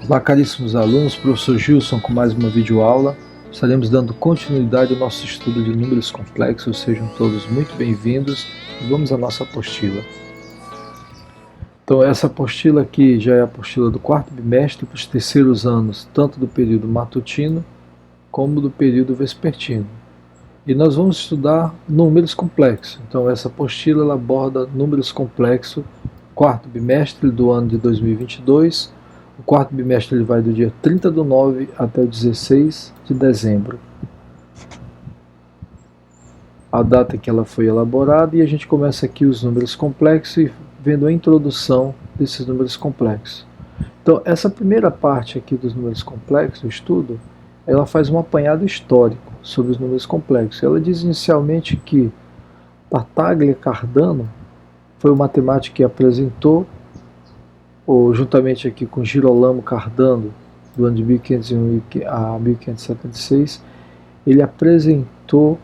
Olá, caríssimos alunos, professor Gilson com mais uma videoaula. Estaremos dando continuidade ao nosso estudo de números complexos. Sejam todos muito bem-vindos e vamos à nossa apostila. Então, essa apostila aqui já é a apostila do quarto bimestre para os terceiros anos, tanto do período matutino como do período vespertino. E nós vamos estudar números complexos. Então, essa apostila ela aborda números complexos, quarto bimestre do ano de 2022. O quarto bimestre ele vai do dia 30/9 até o 16 de dezembro. A data que ela foi elaborada, e a gente começa aqui os números complexos e vendo a introdução desses números complexos. Então, essa primeira parte aqui dos números complexos, o estudo, ela faz um apanhado histórico sobre os números complexos. Ela diz inicialmente que Tartaglia Cardano foi o matemático que apresentou, ou juntamente aqui com Girolamo Cardano, do ano de 1501 a 1576, ele apresentou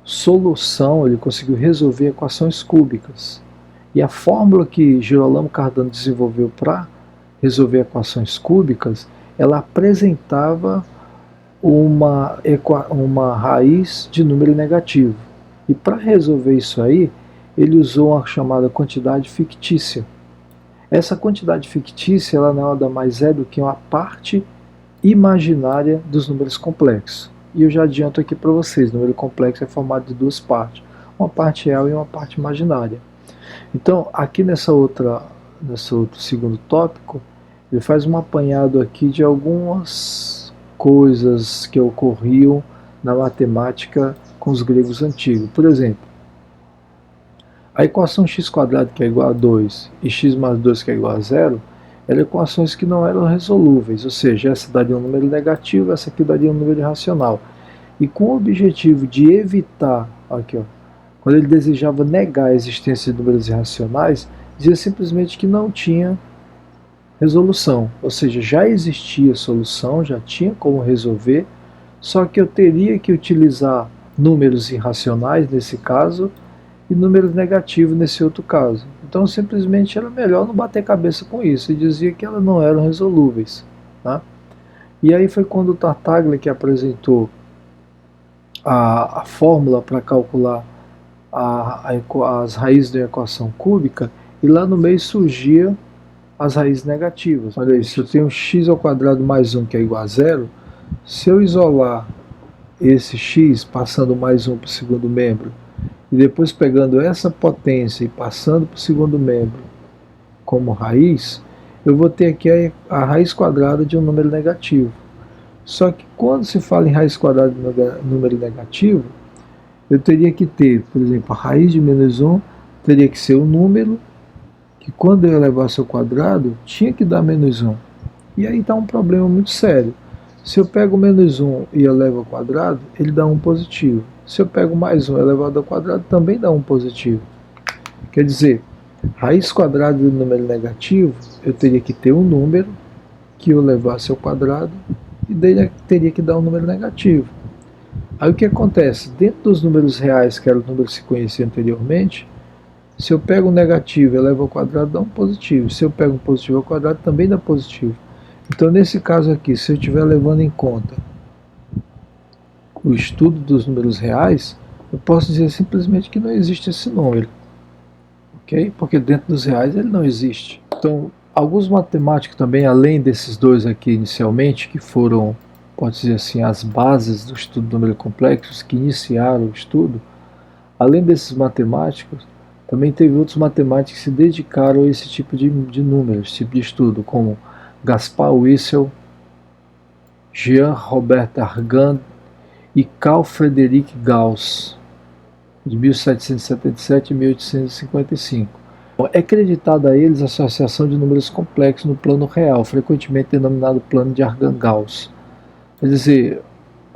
solução, ele conseguiu resolver equações cúbicas. E a fórmula que Girolamo Cardano desenvolveu para resolver equações cúbicas, ela apresentava uma raiz de número negativo. E para resolver isso aí, ele usou a chamada quantidade fictícia. Essa quantidade fictícia ela nada mais é do que uma parte imaginária dos números complexos. E eu já adianto aqui para vocês, o número complexo é formado de duas partes, uma parte real e uma parte imaginária. Então, aqui nesse outro segundo tópico, ele faz um apanhado aqui de algumas coisas que ocorriam na matemática com os gregos antigos. Por exemplo, a equação x² que é igual a 2 e x mais 2 que é igual a 0, eram equações que não eram resolúveis, ou seja, essa daria um número negativo, essa aqui daria um número irracional. E com o objetivo de evitar, aqui ó, quando ele desejava negar a existência de números irracionais, dizia simplesmente que não tinha resolução, ou seja, já existia solução, já tinha como resolver, só que eu teria que utilizar números irracionais nesse caso, e números negativos nesse outro caso. Então simplesmente era melhor não bater cabeça com isso, e dizia que elas não eram resolúveis. Tá? E aí foi quando o Tartaglia que apresentou a fórmula para calcular as raízes da equação cúbica, e lá no meio surgia as raízes negativas. Olha aí, se eu tenho x² mais 1 que é igual a 0, se eu isolar esse x passando mais 1 para o segundo membro, e depois pegando essa potência e passando para o segundo membro como raiz, eu vou ter aqui a raiz quadrada de um número negativo. Só que quando se fala em raiz quadrada de um número negativo, eu teria que ter, por exemplo, a raiz de menos 1 teria que ser um número que quando eu elevasse ao quadrado, tinha que dar menos 1. E aí está um problema muito sério. Se eu pego menos 1 e elevo ao quadrado, ele dá 1 positivo. Se eu pego mais 1 elevado ao quadrado, também dá 1 positivo. Quer dizer, raiz quadrada do número negativo, eu teria que ter um número que eu levasse ao quadrado e dele teria que dar um número negativo. Aí o que acontece? Dentro dos números reais, que era o número que se conhecia anteriormente, se eu pego um negativo e elevo ao quadrado, dá um positivo. Se eu pego um positivo ao quadrado, também dá positivo. Então, nesse caso aqui, se eu estiver levando em conta o estudo dos números reais, eu posso dizer simplesmente que não existe esse número. Ok? Porque dentro dos reais ele não existe. Então, alguns matemáticos também, além desses dois aqui inicialmente, que foram, pode dizer assim, as bases do estudo do número complexo, que iniciaram o estudo, além desses matemáticos, também teve outros matemáticos que se dedicaram a esse tipo de números, esse tipo de estudo, como Gaspar Wissel, Jean-Robert Argand e Carl Friedrich Gauss, de 1777 a 1855. É acreditada a eles a associação de números complexos no plano real, frequentemente denominado plano de Argand-Gauss. Quer dizer,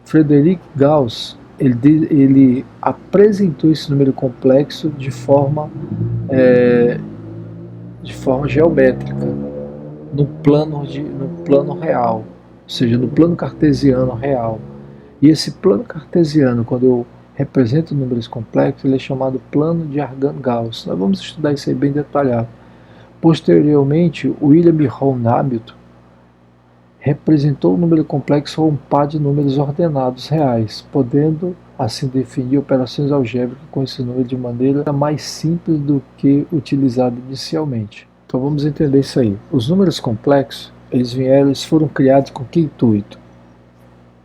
Friedrich Gauss ele apresentou esse número complexo de forma geométrica, no plano real, ou seja, no plano cartesiano real. E esse plano cartesiano, quando eu representa números complexos, ele é chamado plano de Argand-Gauss. Nós vamos estudar isso aí bem detalhado. Posteriormente, William Rowan Hamilton representou o número complexo como um par de números ordenados reais, podendo assim definir operações algébricas com esse número de maneira mais simples do que utilizada inicialmente. Então vamos entender isso aí. Os números complexos, eles foram criados com que intuito?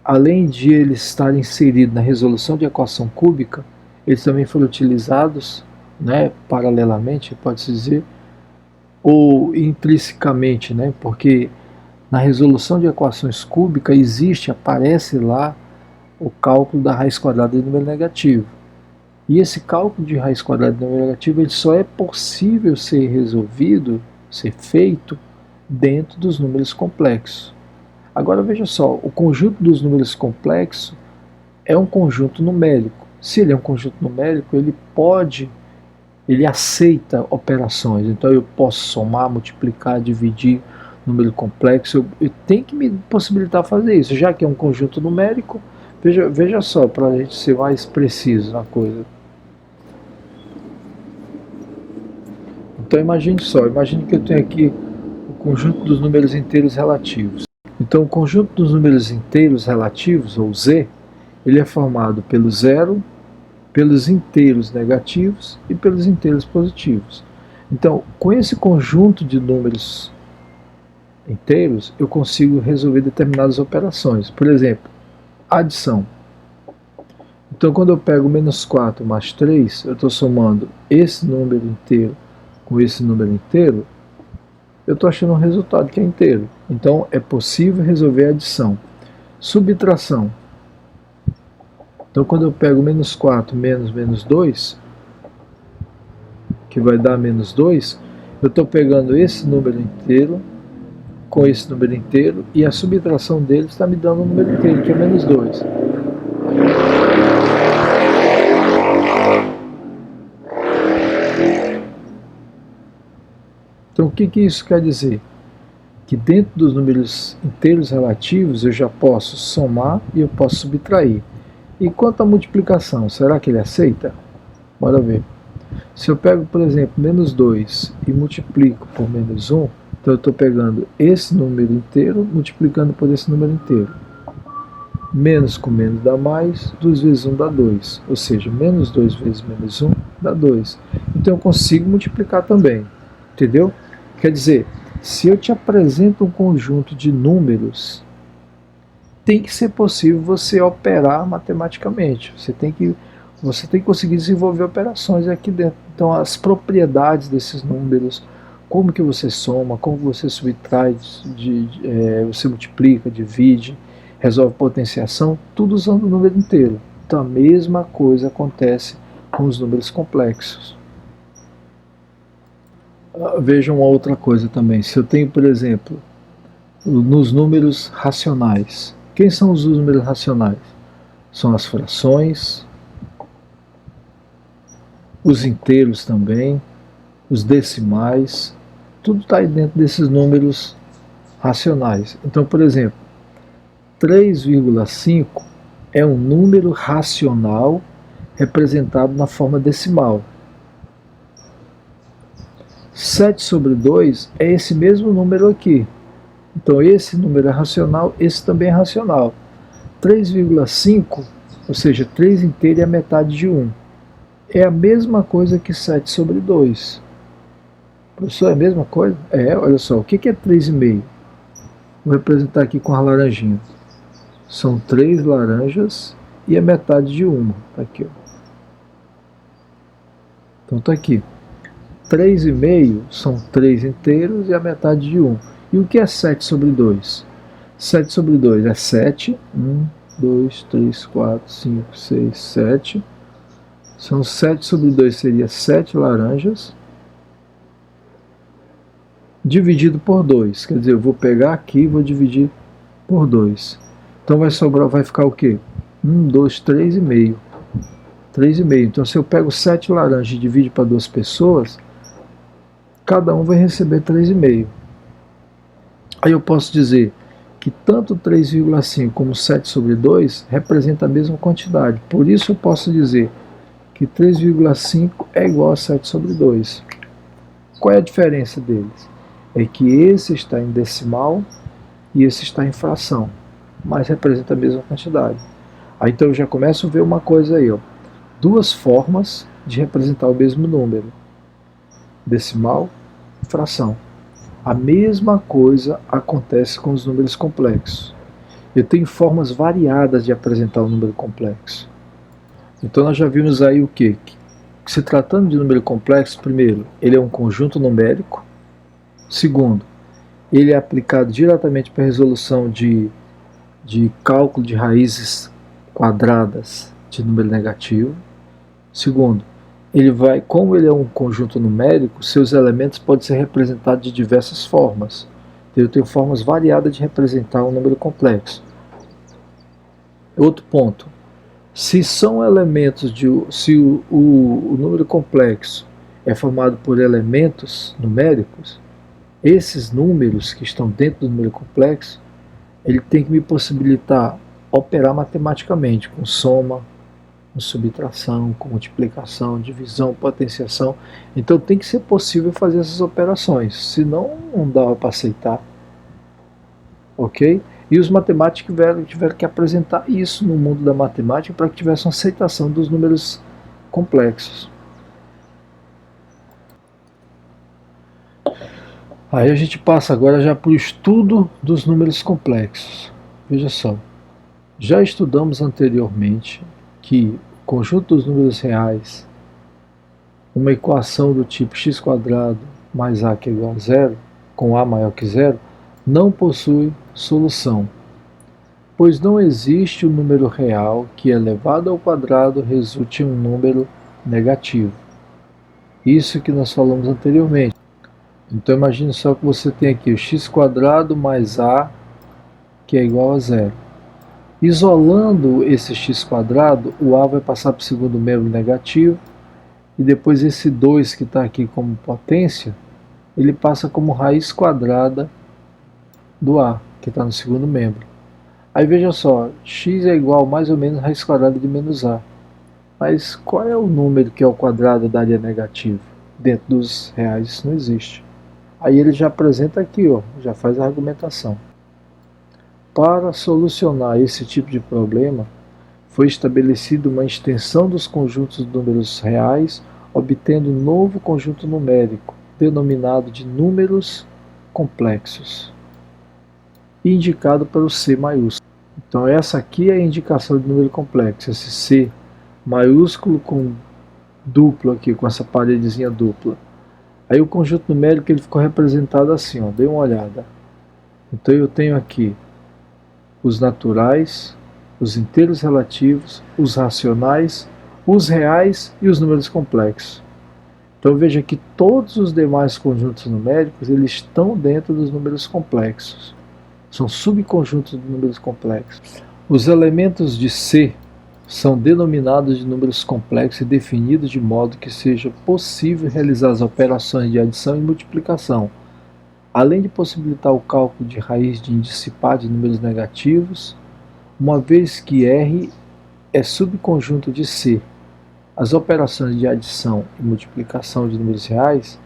Além de eles estarem inseridos na resolução de equação cúbica, eles também foram utilizados, paralelamente, pode-se dizer, ou intrinsecamente, porque na resolução de equações cúbicas aparece lá o cálculo da raiz quadrada de número negativo. E esse cálculo de raiz quadrada de número negativo ele só é possível ser resolvido, ser feito, dentro dos números complexos. Agora veja só, o conjunto dos números complexos é um conjunto numérico. Se ele é um conjunto numérico, ele aceita operações. Então eu posso somar, multiplicar, dividir número complexo. Eu tenho que me possibilitar fazer isso, já que é um conjunto numérico. Veja só, para a gente ser mais preciso na coisa. Então imagine que eu tenho aqui o conjunto dos números inteiros relativos. Então o conjunto dos números inteiros relativos, ou Z, ele é formado pelo zero, pelos inteiros negativos e pelos inteiros positivos. Então, com esse conjunto de números inteiros, eu consigo resolver determinadas operações. Por exemplo, adição. Então, quando eu pego menos 4 mais 3, eu estou somando esse número inteiro com esse número inteiro, eu estou achando um resultado que é inteiro. Então, é possível resolver a adição. Subtração. Então, quando eu pego menos 4 menos 2, que vai dar menos 2, eu estou pegando esse número inteiro com esse número inteiro, e a subtração dele está me dando um número inteiro, que é menos 2. Então, o que isso quer dizer? Que dentro dos números inteiros relativos, eu já posso somar e eu posso subtrair. E quanto à multiplicação, será que ele aceita? Bora ver. Se eu pego, por exemplo, menos 2 e multiplico por menos 1, então eu estou pegando esse número inteiro, multiplicando por esse número inteiro. Menos com menos dá mais, 2 vezes 1 dá 2. Ou seja, menos 2 vezes menos 1 dá 2. Então eu consigo multiplicar também. Entendeu? Quer dizer, se eu te apresento um conjunto de números, tem que ser possível você operar matematicamente. Você tem que conseguir desenvolver operações aqui dentro. Então, as propriedades desses números, como que você soma, como você subtrai, você multiplica, divide, resolve potenciação, tudo usando o número inteiro. Então, a mesma coisa acontece com os números complexos. Vejam uma outra coisa também. Se eu tenho, por exemplo, nos números racionais. Quem são os números racionais? São as frações, os inteiros também, os decimais, tudo está aí dentro desses números racionais. Então, por exemplo, 3,5 é um número racional representado na forma decimal. 7 sobre 2 é esse mesmo número aqui. Então esse número é racional, esse também é racional. 3,5, ou seja, 3 inteiro é a metade de 1. É a mesma coisa que 7 sobre 2. Professor, é a mesma coisa? Olha só, o que é 3,5? Vou representar aqui com a laranjinha. São 3 laranjas e a metade de uma. Tá aqui, ó. Então tá aqui. 3,5 são 3 inteiros e a metade de 1. E o que é 7 sobre 2? 7 sobre 2 é 7. 1, 2, 3, 4, 5, 6, 7. São 7 sobre 2 seria 7 laranjas. Dividido por 2. Quer dizer, eu vou pegar aqui e vou dividir por 2. Então vai ficar o quê? 1, 2, 3,5. 3,5. Então se eu pego 7 laranjas e divido para 2 pessoas, cada um vai receber 3,5. Aí eu posso dizer que tanto 3,5 como 7 sobre 2 representa a mesma quantidade. Por isso eu posso dizer que 3,5 é igual a 7 sobre 2. Qual é a diferença deles? É que esse está em decimal e esse está em fração, mas representa a mesma quantidade. Aí então eu já começo a ver uma coisa aí, ó. Duas formas de representar o mesmo número: decimal e fração. A mesma coisa acontece com os números complexos. Eu tenho formas variadas de apresentar o número complexo. Então nós já vimos aí o quê? Que se tratando de número complexo, primeiro, ele é um conjunto numérico. Segundo, ele é aplicado diretamente para a resolução de cálculo de raízes quadradas de número negativo. Segundo, como ele é um conjunto numérico, seus elementos podem ser representados de diversas formas. Então, eu tenho formas variadas de representar um número complexo. Outro ponto, se são elementos se o número complexo é formado por elementos numéricos, esses números que estão dentro do número complexo, ele tem que me possibilitar operar matematicamente, com soma, com subtração, com multiplicação, divisão, potenciação. Então tem que ser possível fazer essas operações, senão não dava para aceitar. Ok? E os matemáticos tiveram que apresentar isso no mundo da matemática para que tivesse uma aceitação dos números complexos. Aí a gente passa agora já para o estudo dos números complexos. Veja só, já estudamos anteriormente que o conjunto dos números reais, uma equação do tipo x² mais a que é igual a zero, com a maior que zero, não possui solução, pois não existe um número real que elevado ao quadrado resulte em um número negativo. Isso que nós falamos anteriormente. Então imagine só que você tem aqui o x² mais a que é igual a zero. Isolando esse x², o a vai passar para o segundo membro negativo, e depois esse 2 que está aqui como potência, ele passa como raiz quadrada do a, que está no segundo membro. Aí veja só, x é igual mais ou menos a raiz quadrada de menos a. Mas qual é o número que ao quadrado daria negativo? Dentro dos reais isso não existe. Aí ele já apresenta aqui, ó, já faz a argumentação. Para solucionar esse tipo de problema, foi estabelecida uma extensão dos conjuntos de números reais, obtendo um novo conjunto numérico, denominado de números complexos, e indicado pelo C maiúsculo. Então essa aqui é a indicação de número complexo, esse C maiúsculo com duplo aqui, com essa paredezinha dupla. Aí o conjunto numérico ele ficou representado assim, ó, dê uma olhada. Então eu tenho aqui os naturais, os inteiros relativos, os racionais, os reais e os números complexos. Então veja que todos os demais conjuntos numéricos eles estão dentro dos números complexos. São subconjuntos de números complexos. Os elementos de C são denominados de números complexos e definidos de modo que seja possível realizar as operações de adição e multiplicação, além de possibilitar o cálculo de raiz de índice par de números negativos, uma vez que R é subconjunto de C. As operações de adição e multiplicação de números reais,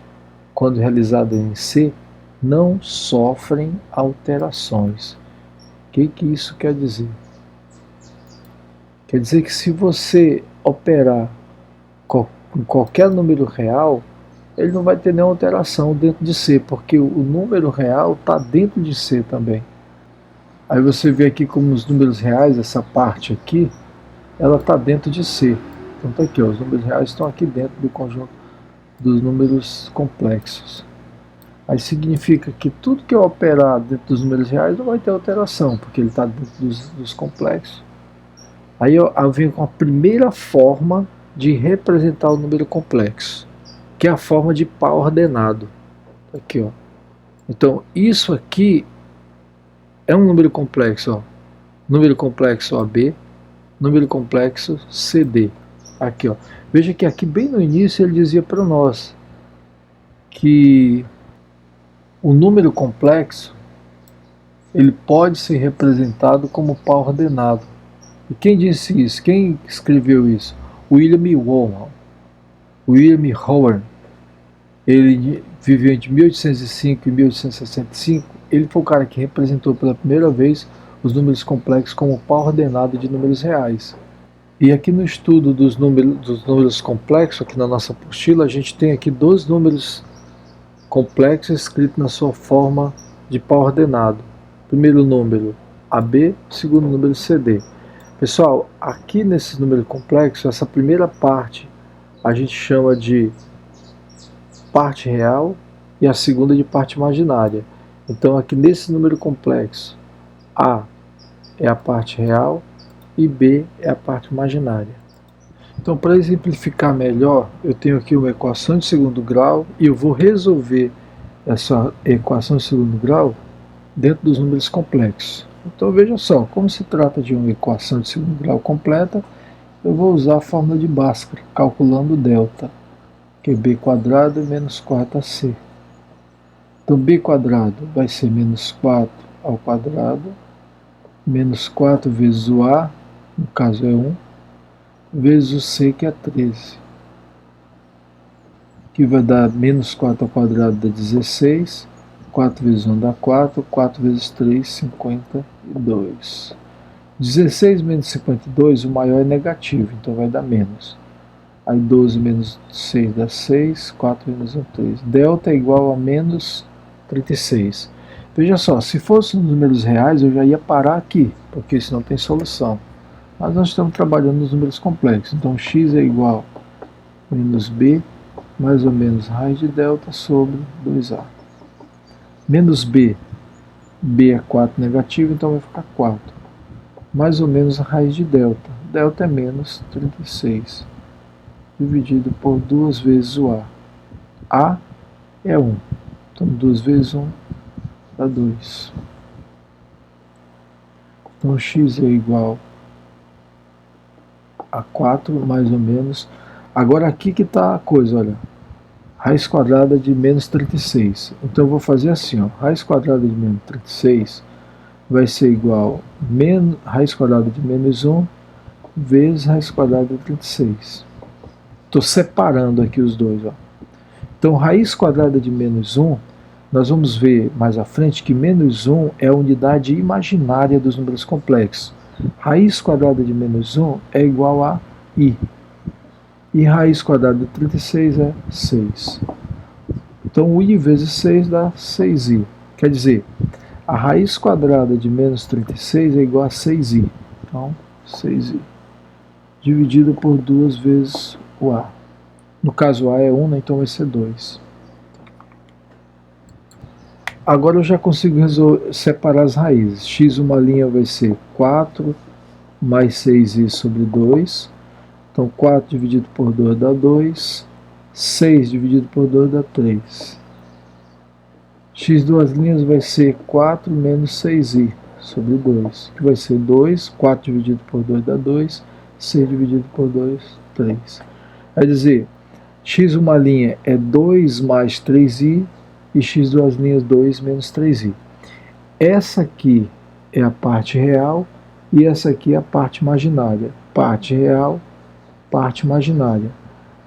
quando realizadas em C, não sofrem alterações. O que isso quer dizer? Quer dizer que se você operar com qualquer número real, ele não vai ter nenhuma alteração dentro de C, porque o número real está dentro de C também. Aí você vê aqui como os números reais, essa parte aqui, ela está dentro de C. Então está aqui, ó, os números reais estão aqui dentro do conjunto dos números complexos. Aí significa que tudo que eu operar dentro dos números reais não vai ter alteração, porque ele está dentro dos complexos. Aí eu venho com a primeira forma de representar o número complexo, que é a forma de par ordenado. Aqui, ó. Então, isso aqui é um número complexo, ó. Número complexo AB, número complexo CD. Aqui, ó. Veja que aqui bem no início ele dizia para nós que o número complexo ele pode ser representado como par ordenado. E quem disse isso? Quem escreveu isso? William Owen. William Owen. Ele viveu entre 1805 e 1865. Ele foi o cara que representou pela primeira vez os números complexos como par ordenado de números reais. E aqui no estudo dos números complexos, aqui na nossa apostila, a gente tem aqui 2 números complexos escritos na sua forma de par ordenado. Primeiro número AB, segundo número CD. Pessoal, aqui nesse número complexo, essa primeira parte a gente chama de parte real e a segunda de parte imaginária. Então aqui nesse número complexo, A é a parte real e B é a parte imaginária. Então, para exemplificar melhor, eu tenho aqui uma equação de segundo grau e eu vou resolver essa equação de segundo grau dentro dos números complexos. Então veja só, como se trata de uma equação de segundo grau completa, eu vou usar a fórmula de Bhaskara, calculando delta, que é b quadrado menos 4ac. Então b quadrado vai ser menos 4 ao quadrado, menos 4 vezes o a, no caso é 1, vezes o c, que é 13, que vai dar menos 4 ao quadrado dá 16, 4 vezes 1 dá 4, 4 vezes 3, 52. 16 menos 52, o maior é negativo, então vai dar menos. Aí 12 menos 6 dá 6, 4 menos 1, 3. Delta é igual a menos 36. Veja só, se fosse nos números reais, eu já ia parar aqui, porque senão tem solução. Mas nós estamos trabalhando nos números complexos. Então x é igual a menos b, mais ou menos raiz de delta sobre 2a. Menos b, b é 4 negativo, então vai ficar 4. Mais ou menos a raiz de delta. Delta é menos 36. Dividido por 2 vezes o a. A é 1. Então 2 vezes 1 dá 2. Então x é igual a 4, mais ou menos. Agora aqui que está a coisa, olha. Raiz quadrada de menos 36. Então eu vou fazer assim, ó. Raiz quadrada de menos 36 vai ser igual a raiz quadrada de menos 1 vezes raiz quadrada de 36. Estou separando aqui os dois, ó. Então raiz quadrada de menos 1, nós vamos ver mais à frente que menos 1 é a unidade imaginária dos números complexos. Raiz quadrada de menos 1 é igual a i. E raiz quadrada de 36 é 6. Então i vezes 6 dá 6i. Quer dizer, a raiz quadrada de menos 36 é igual a 6i. Então, 6i. Dividido por 2 vezes o a. No caso, a é 1, né? Então vai ser 2. Agora eu já consigo separar as raízes. X uma linha vai ser 4 mais 6i sobre 2. Então 4 dividido por 2 dá 2. 6 dividido por 2 dá 3. X duas linhas vai ser 4 menos 6i sobre 2, que vai ser 2. 4 dividido por 2 dá 2. 6 dividido por 2, 3. Vai dizer, x uma linha é 2 mais 3i e x duas linhas 2 menos 3i. Essa aqui é a parte real e essa aqui é a parte imaginária. Parte real, parte imaginária.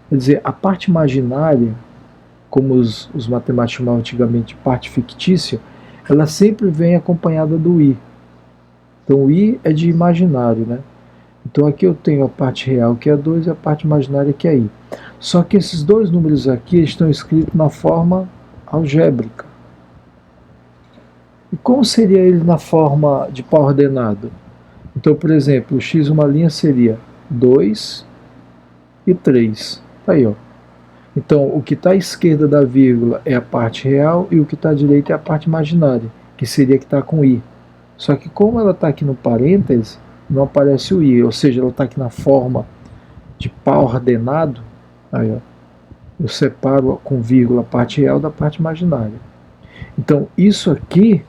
Quer dizer, a parte imaginária, como os matemáticos chamavam antigamente de parte fictícia, ela sempre vem acompanhada do i. Então o i é de imaginário, né? Então aqui eu tenho a parte real, que é 2, e a parte imaginária, que é i. Só que esses dois números aqui estão escritos na forma algébrica. E como seria ele na forma de par ordenado? Então, por exemplo, o x uma linha seria 2 e 3. Tá aí, ó. Então, o que está à esquerda da vírgula é a parte real e o que está à direita é a parte imaginária, que seria que está com i. Só que como ela está aqui no parêntese, não aparece o i, ou seja, ela está aqui na forma de par ordenado. Aí, ó, eu separo com vírgula a parte real da parte imaginária. Então, isso aqui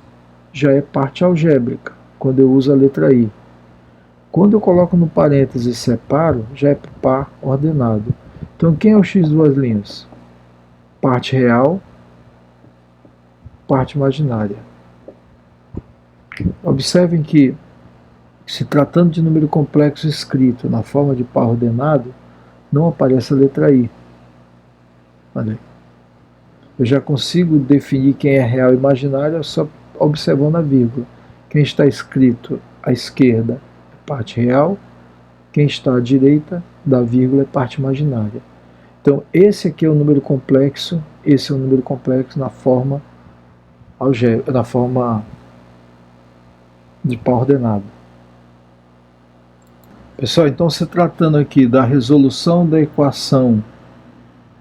já é parte algébrica, quando eu uso a letra i. Quando eu coloco no parêntese e separo, já é par ordenado. Então, quem é o x duas linhas? Parte real, parte imaginária. Observem que, se tratando de número complexo escrito na forma de par ordenado, não aparece a letra I. Olha aí. Eu já consigo definir quem é real e imaginário só observando a vírgula. Quem está escrito à esquerda é parte real, quem está à direita da vírgula é parte imaginária. Então, esse aqui é o número complexo, esse é o número complexo na forma de par ordenado. Pessoal, então se tratando aqui da resolução da equação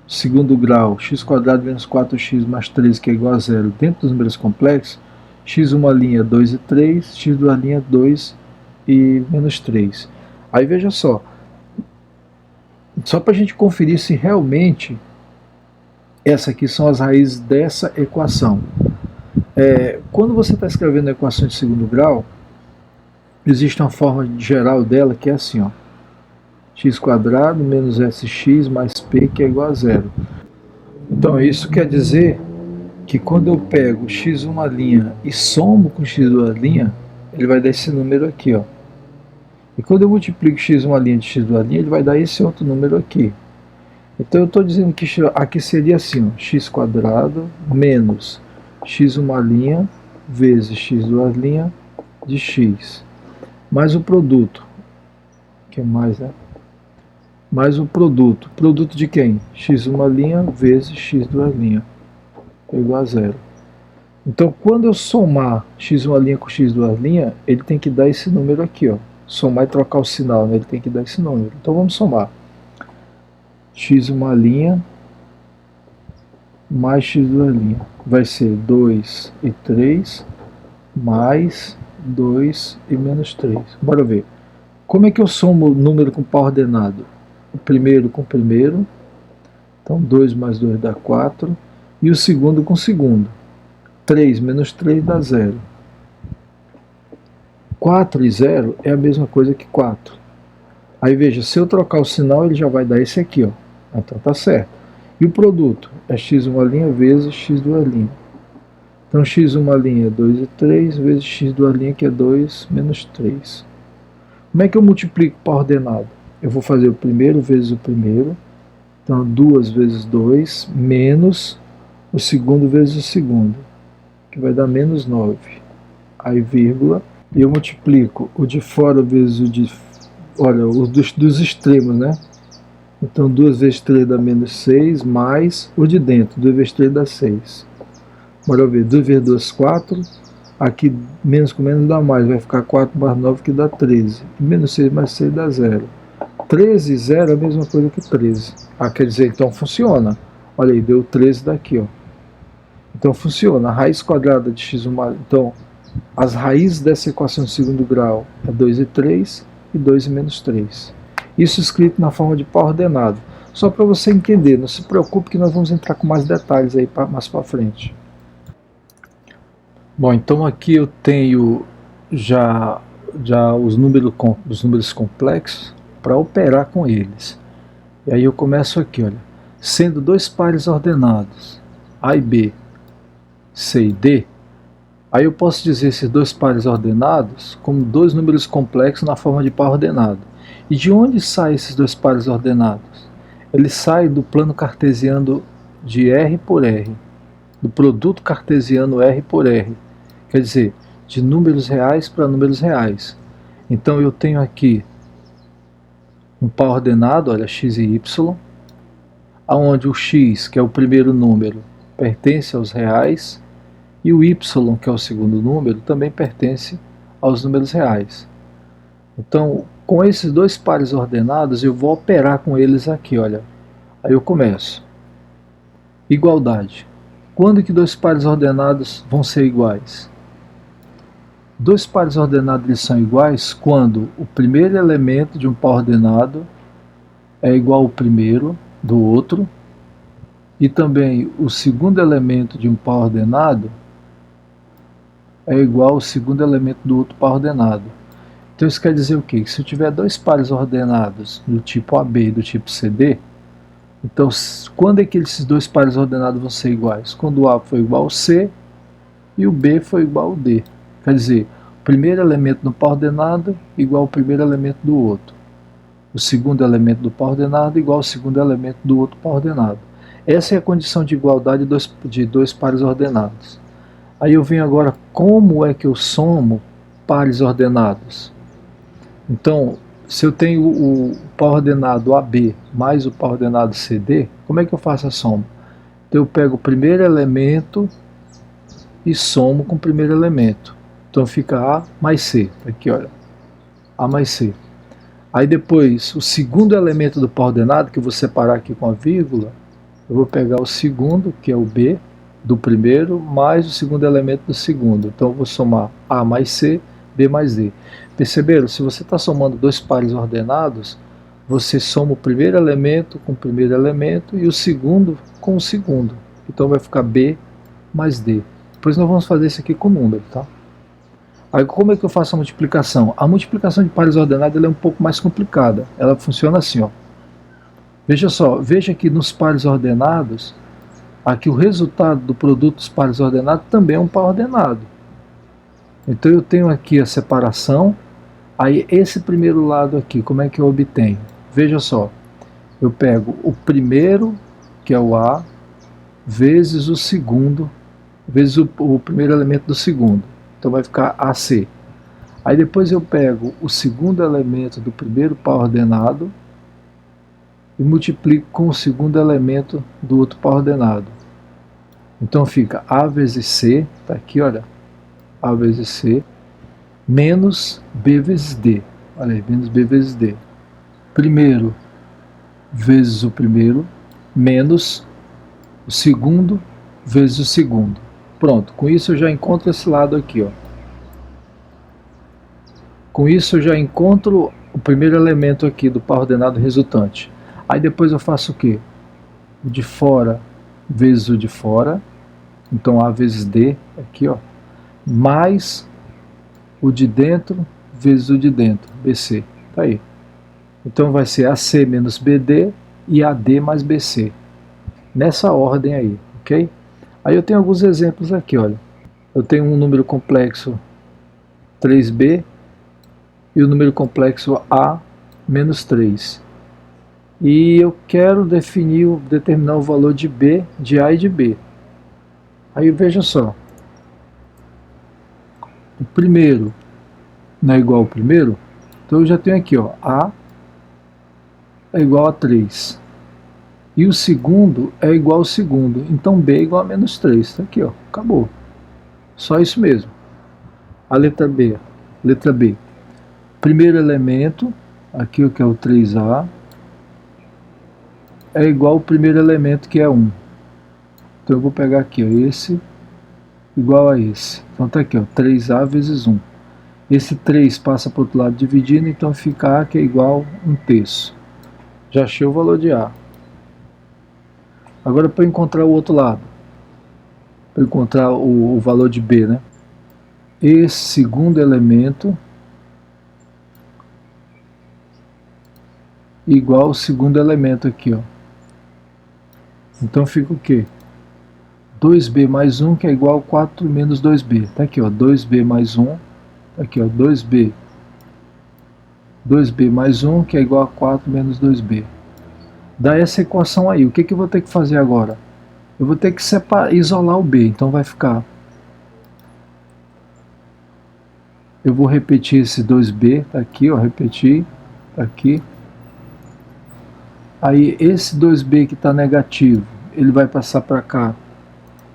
segundo grau, x² menos 4x mais 13, que é igual a zero, dentro dos números complexos, x uma linha 2 e 3, x duas linha 2 e menos 3. Aí veja só para a gente conferir se realmente essas aqui são as raízes dessa equação. Quando você está escrevendo a equação de segundo grau, existe uma forma geral dela que é assim, ó, x² menos sx mais p, que é igual a zero. Então isso quer dizer que quando eu pego x1' e somo com x2', ele vai dar esse número aqui, ó. E quando eu multiplico x1' de x2', ele vai dar esse outro número aqui. Então eu estou dizendo que aqui seria assim, ó, x² menos x1' vezes x2' de x. Mais o produto. Que é mais, né? Mais o produto. Produto de quem? x1' vezes x2' é igual a zero. Então quando eu somar x1' com x2', ele tem que dar esse número aqui, ó. Somar e trocar o sinal, né? Ele tem que dar esse número. Então vamos somar. x1' mais x2' vai ser 2 e 3 mais 2 e menos 3. Bora ver. Como é que eu somo o número com par ordenado? O primeiro com o primeiro. Então 2 mais 2 dá 4. E o segundo com o segundo. 3 menos 3 dá 0. 4 e 0 é a mesma coisa que 4. Aí veja, se eu trocar o sinal, ele já vai dar esse aqui, ó. Então tá certo. E o produto é x1' vezes x2'. Então x1' é 2 e 3 vezes x2', que é 2 menos 3. Como é que eu multiplico par ordenado? Eu vou fazer o primeiro vezes o primeiro. Então 2 vezes 2 menos o segundo vezes o segundo, que vai dar menos 9. Aí vírgula. E eu multiplico o de fora vezes o de... Olha, os dos extremos, né? Então 2 vezes 3 dá menos 6, mais o de dentro, 2 vezes 3 dá 6. Bora ver, 2 vezes 2, 4. Aqui menos com menos dá mais, vai ficar 4 mais 9 que dá 13. E menos 6 mais 6 dá 0. 13 e 0 é a mesma coisa que 13. Ah, quer dizer, então funciona. Olha aí, deu 13 daqui, ó. Então funciona. A raiz quadrada de x1, então as raízes dessa equação de segundo grau é 2 e 3 e 2 e menos 3. Isso escrito na forma de par ordenado. Só para você entender, não se preocupe que nós vamos entrar com mais detalhes aí mais para frente. Bom, então aqui eu tenho já os números complexos para operar com eles. E aí eu começo aqui, olha. Sendo dois pares ordenados, A e B, C e D, aí eu posso dizer esses dois pares ordenados como dois números complexos na forma de par ordenado. E de onde saem esses dois pares ordenados? Eles saem do plano cartesiano de R por R, do produto cartesiano R por R. Quer dizer, de números reais para números reais. Então eu tenho aqui um par ordenado, olha, x e y, onde o x, que é o primeiro número, pertence aos reais, e o y, que é o segundo número, também pertence aos números reais. Então, com esses dois pares ordenados, eu vou operar com eles aqui, olha. Aí eu começo. Igualdade. Quando que dois pares ordenados vão ser iguais? Dois pares ordenados eles são iguais quando o primeiro elemento de um par ordenado é igual ao primeiro do outro, e também o segundo elemento de um par ordenado é igual ao segundo elemento do outro par ordenado. Então isso quer dizer o quê? Que se eu tiver dois pares ordenados do tipo AB e do tipo CD, então quando é que esses dois pares ordenados vão ser iguais? Quando o A for igual ao C e o B for igual ao D. Quer dizer, primeiro elemento no par ordenado igual ao primeiro elemento do outro. O segundo elemento do par ordenado igual ao segundo elemento do outro par ordenado. Essa é a condição de igualdade de dois pares ordenados. Aí eu venho agora, como é que eu somo pares ordenados? Então, se eu tenho o par ordenado AB mais o par ordenado CD, como é que eu faço a soma? Então eu pego o primeiro elemento e somo com o primeiro elemento. Então fica A mais C. Aqui, olha. A mais C. Aí depois, o segundo elemento do par ordenado, que eu vou separar aqui com a vírgula, eu vou pegar o segundo, que é o B, do primeiro, mais o segundo elemento do segundo. Então eu vou somar A mais C, B mais D. Perceberam? Se você está somando dois pares ordenados, você soma o primeiro elemento com o primeiro elemento e o segundo com o segundo. Então vai ficar B mais D. Depois nós vamos fazer isso aqui com número, tá? Aí como é que eu faço a multiplicação? A multiplicação de pares ordenados ela é um pouco mais complicada. Ela funciona assim, ó. Veja só, veja que nos pares ordenados, aqui o resultado do produto dos pares ordenados também é um par ordenado. Então eu tenho aqui a separação, aí esse primeiro lado aqui, como é que eu obtenho? Veja só, eu pego o primeiro, que é o A, vezes o segundo, vezes o primeiro elemento do segundo. Então vai ficar AC. Aí depois eu pego o segundo elemento do primeiro par ordenado e multiplico com o segundo elemento do outro par ordenado. Então fica A vezes C, tá aqui, olha, A vezes C, menos B vezes D. Olha aí, menos B vezes D. Primeiro vezes o primeiro, menos o segundo vezes o segundo. Pronto, com isso eu já encontro esse lado aqui, ó. Com isso eu já encontro o primeiro elemento aqui do par ordenado resultante. Aí depois eu faço o quê? O de fora vezes o de fora, então A vezes D, aqui, ó, mais o de dentro vezes o de dentro, BC, tá aí. Então vai ser AC menos BD e AD mais BC, nessa ordem aí, ok? Aí eu tenho alguns exemplos aqui, olha. Eu tenho um número complexo 3B e o número complexo A menos 3. E eu quero determinar o valor de B, de A e de B. Aí veja só. O primeiro não é igual ao primeiro, então eu já tenho aqui, ó, A é igual a 3. E o segundo é igual ao segundo, então B é igual a menos 3. Tá aqui, ó, acabou. Só isso mesmo. A letra B. Letra B. Primeiro elemento, aqui o que é o 3A, é igual ao primeiro elemento que é 1. Então eu vou pegar aqui, ó, esse igual a esse. Então tá aqui, ó, 3A vezes 1. Esse 3 passa para o outro lado dividindo, então fica A que é igual a 1/3. Já achei o valor de A. Agora para encontrar o outro lado, para encontrar o valor de B, né? Esse segundo elemento igual ao segundo elemento aqui, ó. Então fica o quê? 2B mais 1 que é igual a 4 menos 2B. Tá aqui, ó, 2B mais 1. Tá aqui, ó, 2B. 2B mais 1 que é igual a 4 menos 2B. Dá essa equação aí. O que eu vou ter que fazer agora? Eu vou ter que isolar o B. Então vai ficar... Eu vou repetir esse 2B. Tá aqui, ó, repetir. Tá aqui. Aí esse 2B que está negativo, ele vai passar para cá.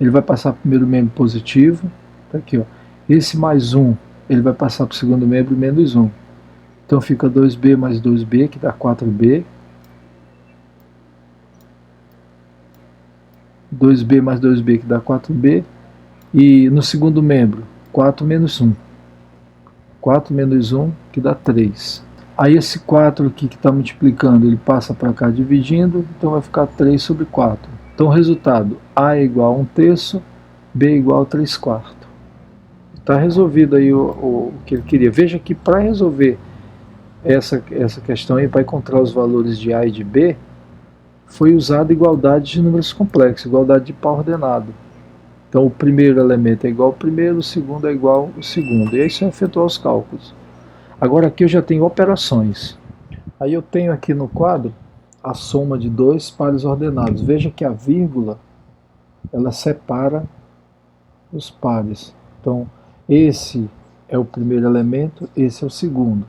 Ele vai passar para o primeiro membro positivo. Tá aqui, ó. Esse mais 1, ele vai passar para o segundo membro menos 1. Então fica 2B mais 2B, que dá 4B. 2B mais 2B, que dá 4B. E no segundo membro, 4 menos 1. 4 menos 1, que dá 3. Aí esse 4 aqui que está multiplicando, ele passa para cá dividindo, então vai ficar 3 sobre 4. Então o resultado, A é igual a 1/3, B é igual a 3/4. Está resolvido aí o que ele queria. Veja que para resolver essa questão aí, para encontrar os valores de A e de B, foi usada igualdade de números complexos, igualdade de par ordenado. Então o primeiro elemento é igual ao primeiro, o segundo é igual ao segundo. E aí isso é efetuar os cálculos. Agora aqui eu já tenho operações. Aí eu tenho aqui no quadro a soma de dois pares ordenados. Veja que a vírgula, ela separa os pares. Então esse é o primeiro elemento, esse é o segundo.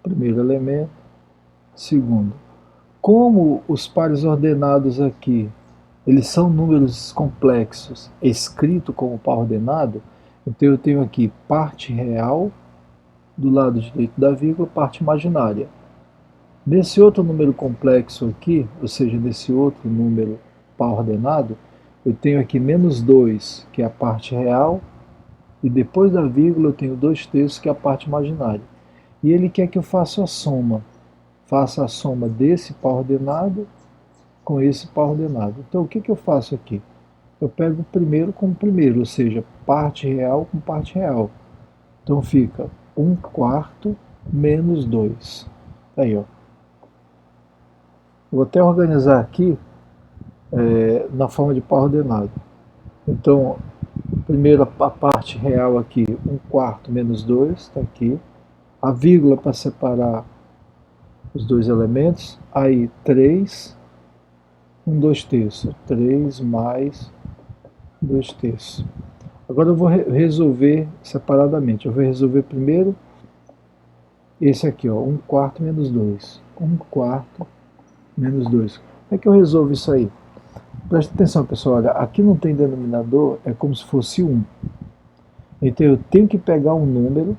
Primeiro elemento, segundo. Como os pares ordenados aqui, eles são números complexos, escrito como par ordenado, então eu tenho aqui parte real do lado direito da vírgula, parte imaginária. Nesse outro número complexo aqui, ou seja, nesse outro número par ordenado, eu tenho aqui menos 2, que é a parte real, e depois da vírgula eu tenho 2/3, que é a parte imaginária. E ele quer que eu faça a soma. Faça a soma desse par ordenado com esse par ordenado. Então o que eu faço aqui? Eu pego o primeiro com o primeiro, ou seja, parte real com parte real. Então fica 1/4 menos 2. Aí, ó. Vou até organizar aqui na forma de par ordenado. Então, primeiro a parte real aqui, 1/4 menos 2, está aqui. A vírgula para separar os dois elementos, aí 3, 1/2. 3 mais 2/3. Agora eu vou resolver separadamente. Eu vou resolver primeiro esse aqui, ó, 1/4 menos 2. 1/4 menos 2. Como é que eu resolvo isso aí? Presta atenção, pessoal. Olha, aqui não tem denominador, é como se fosse 1. Então eu tenho que pegar um número,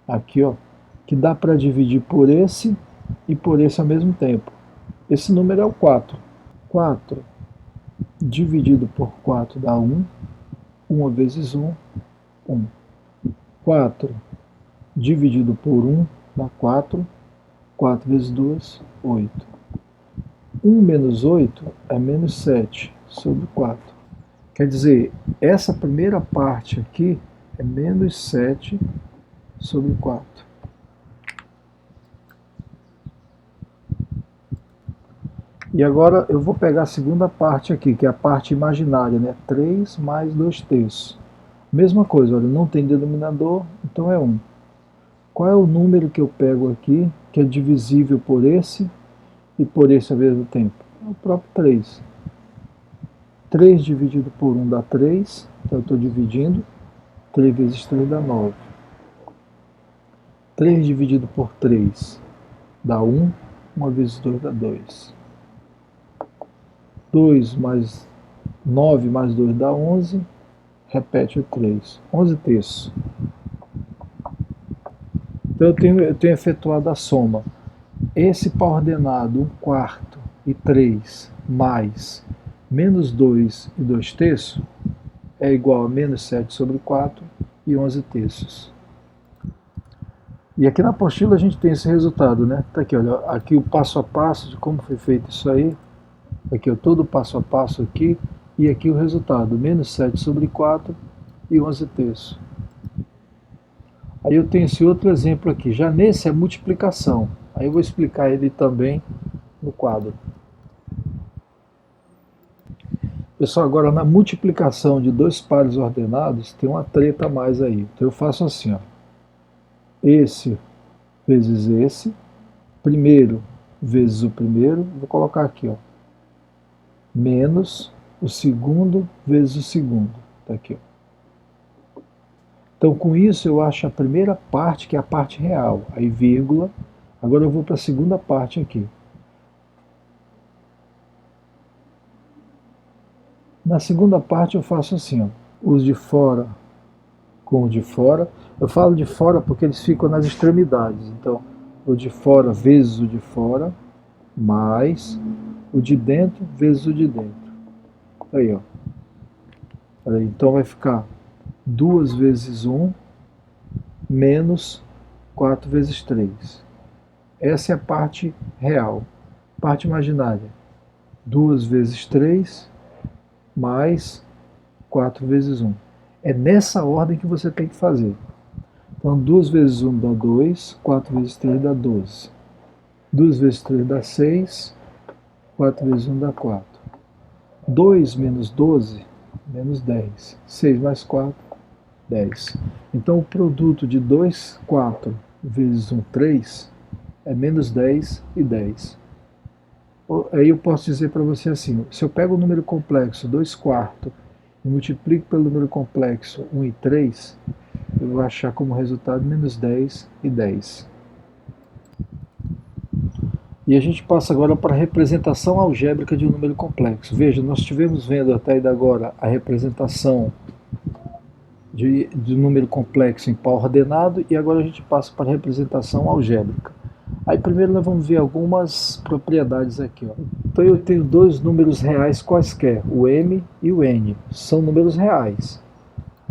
aqui, ó, que dá para dividir por esse e por esse ao mesmo tempo. Esse número é o 4. 4 dividido por 4 dá 1. 1 vezes 1, 1. 4 dividido por 1 dá 4. 4 vezes 2, 8. 1 menos 8 é menos 7 sobre 4. Quer dizer, essa primeira parte aqui é menos 7 sobre 4. E agora eu vou pegar a segunda parte aqui, que é a parte imaginária, né? 3 mais 2/3. Mesma coisa, olha, não tem denominador, então é 1. Qual é o número que eu pego aqui, que é divisível por esse e por esse ao mesmo tempo? É o próprio 3. 3 dividido por 1 dá 3, então eu estou dividindo. 3 vezes 3 dá 9. 3 dividido por 3 dá 1, 1 vezes 2 dá 2. 2 mais 9 mais 2 dá 11, repete o 3, 11/3. Então eu tenho efetuado a soma. Esse par ordenado 1/4 e 3 mais menos 2 e 2/3 é igual a menos 7 sobre 4 e 11/3. E aqui na apostila a gente tem esse resultado, né? Tá aqui, olha, aqui o passo a passo de como foi feito isso aí. Aqui ó, todo o passo a passo aqui, e aqui o resultado, menos 7 sobre 4 e 11/3. Aí eu tenho esse outro exemplo aqui, já nesse é multiplicação, aí eu vou explicar ele também no quadro. Pessoal, agora na multiplicação de dois pares ordenados, tem uma treta a mais aí. Então eu faço assim, ó, esse vezes esse, primeiro vezes o primeiro, vou colocar aqui, ó, menos o segundo vezes o segundo. Tá aqui, ó. Então, com isso, eu acho a primeira parte, que é a parte real. Aí, vírgula. Agora eu vou para a segunda parte aqui. Na segunda parte, eu faço assim, ó, os de fora com o de fora. Eu falo de fora porque eles ficam nas extremidades. Então, o de fora vezes o de fora, mais o de dentro vezes o de dentro. Aí, ó. Aí, então vai ficar 2 vezes 1 menos 4 vezes 3. Essa é a parte real. Parte imaginária. 2 vezes 3 mais 4 vezes 1. É nessa ordem que você tem que fazer. Então 2 vezes 1 dá 2, 4 vezes 3 dá 12. 2 vezes 3 dá 6, 4 vezes 1 dá 4. 2 menos 12 menos 10. 6 mais 4, 10. Então o produto de 2, 4 vezes 1, 3 é menos 10 e 10. Aí eu posso dizer para você assim, se eu pego o número complexo 2 quartos e multiplico pelo número complexo 1 e 3, eu vou achar como resultado menos 10 e 10. E a gente passa agora para a representação algébrica de um número complexo. Veja, nós estivemos vendo até agora a representação de um número complexo em par ordenado e agora a gente passa para a representação algébrica. Aí primeiro nós vamos ver algumas propriedades aqui. Ó. Então eu tenho dois números reais quaisquer, o m e o n. São números reais.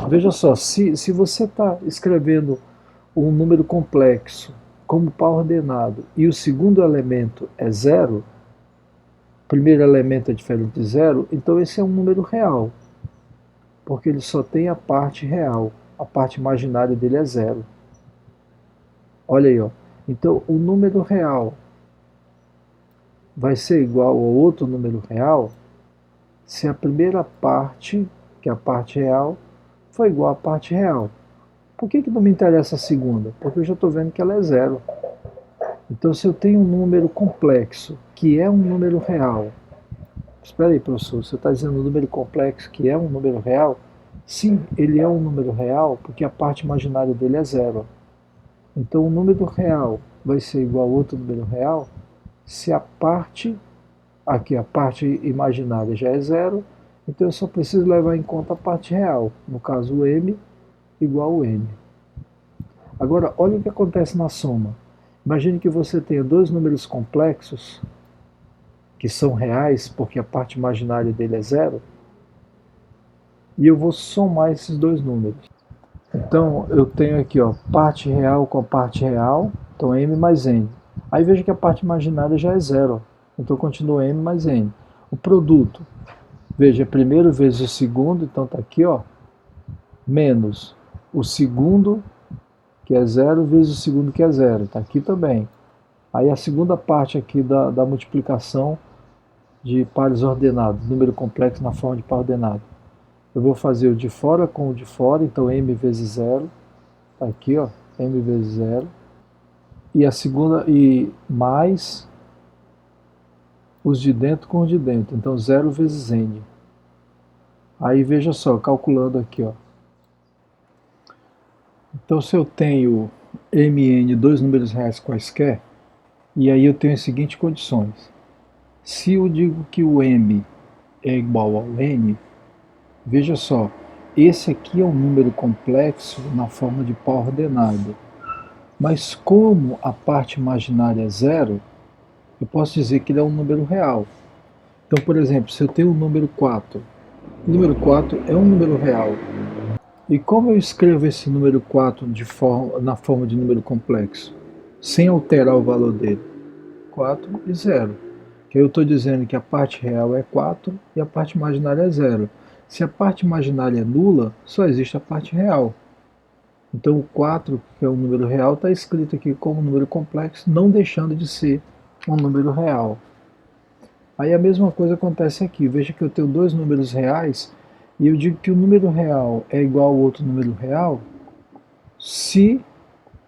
Veja só, se você está escrevendo um número complexo como par ordenado e o segundo elemento é zero, o primeiro elemento é diferente de zero, então esse é um número real, porque ele só tem a parte real, a parte imaginária dele é zero. Olha aí, ó. Então o número real vai ser igual ao outro número real se a primeira parte, que é a parte real, for igual à parte real. Por que não me interessa a segunda? Porque eu já estou vendo que ela é zero. Então, se eu tenho um número complexo, que é um número real, espera aí, professor, você está dizendo um número complexo que é um número real? Sim, ele é um número real porque a parte imaginária dele é zero. Então, o número real vai ser igual a outro número real se a parte, aqui a parte imaginária já é zero, então eu só preciso levar em conta a parte real, no caso o m igual ao n. Agora, olha o que acontece na soma. Imagine que você tenha dois números complexos, que são reais, porque a parte imaginária dele é zero, e eu vou somar esses dois números. Então, eu tenho aqui, ó, parte real com parte real, então m mais n. Aí veja que a parte imaginária já é zero, então continua m mais n. O produto, veja, primeiro vezes o segundo, então está aqui, ó, menos o segundo, que é zero, vezes o segundo, que é zero, está aqui também. Aí a segunda parte aqui da multiplicação de pares ordenados, número complexo na forma de par ordenado. Eu vou fazer o de fora com o de fora, então m vezes zero, tá aqui, ó, m vezes zero. E a segunda, e mais os de dentro com os de dentro, então 0 vezes n. Aí veja só, calculando aqui, ó. Então se eu tenho m e n, dois números reais quaisquer, e aí eu tenho as seguintes condições. Se eu digo que o m é igual ao n, veja só, esse aqui é um número complexo na forma de par ordenado. Mas como a parte imaginária é zero, eu posso dizer que ele é um número real. Então, por exemplo, se eu tenho o número 4, o número 4 é um número real. E como eu escrevo esse número 4 na forma de número complexo, sem alterar o valor dele? 4 e 0. Que eu estou dizendo que a parte real é 4 e a parte imaginária é 0. Se a parte imaginária é nula, só existe a parte real. Então o 4, que é um número real, está escrito aqui como número complexo, não deixando de ser um número real. Aí a mesma coisa acontece aqui. Veja que eu tenho dois números reais e eu digo que o número real é igual ao outro número real se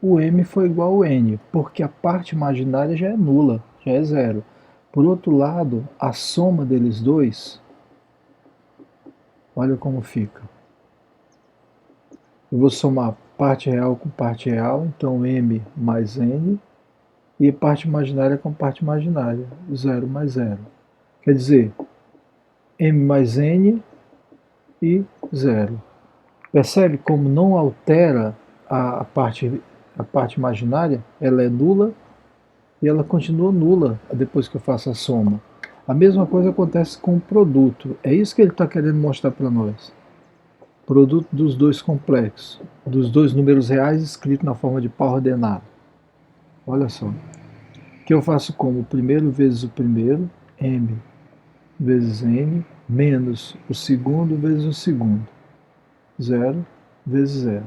o m for igual ao n, porque a parte imaginária já é nula, já é zero. Por outro lado, a soma deles dois, olha como fica. Eu vou somar parte real com parte real, então m mais n, e parte imaginária com parte imaginária, 0 mais 0. Quer dizer, m mais n e 0. Percebe como não altera a parte imaginária? Ela é nula e ela continua nula depois que eu faço a soma. A mesma coisa acontece com o produto. É isso que ele está querendo mostrar para nós. Produto dos dois complexos, dos dois números reais escritos na forma de par ordenado. Olha só. Que eu faço como? O primeiro vezes o primeiro, m vezes n, menos o segundo vezes o segundo, 0 vezes 0.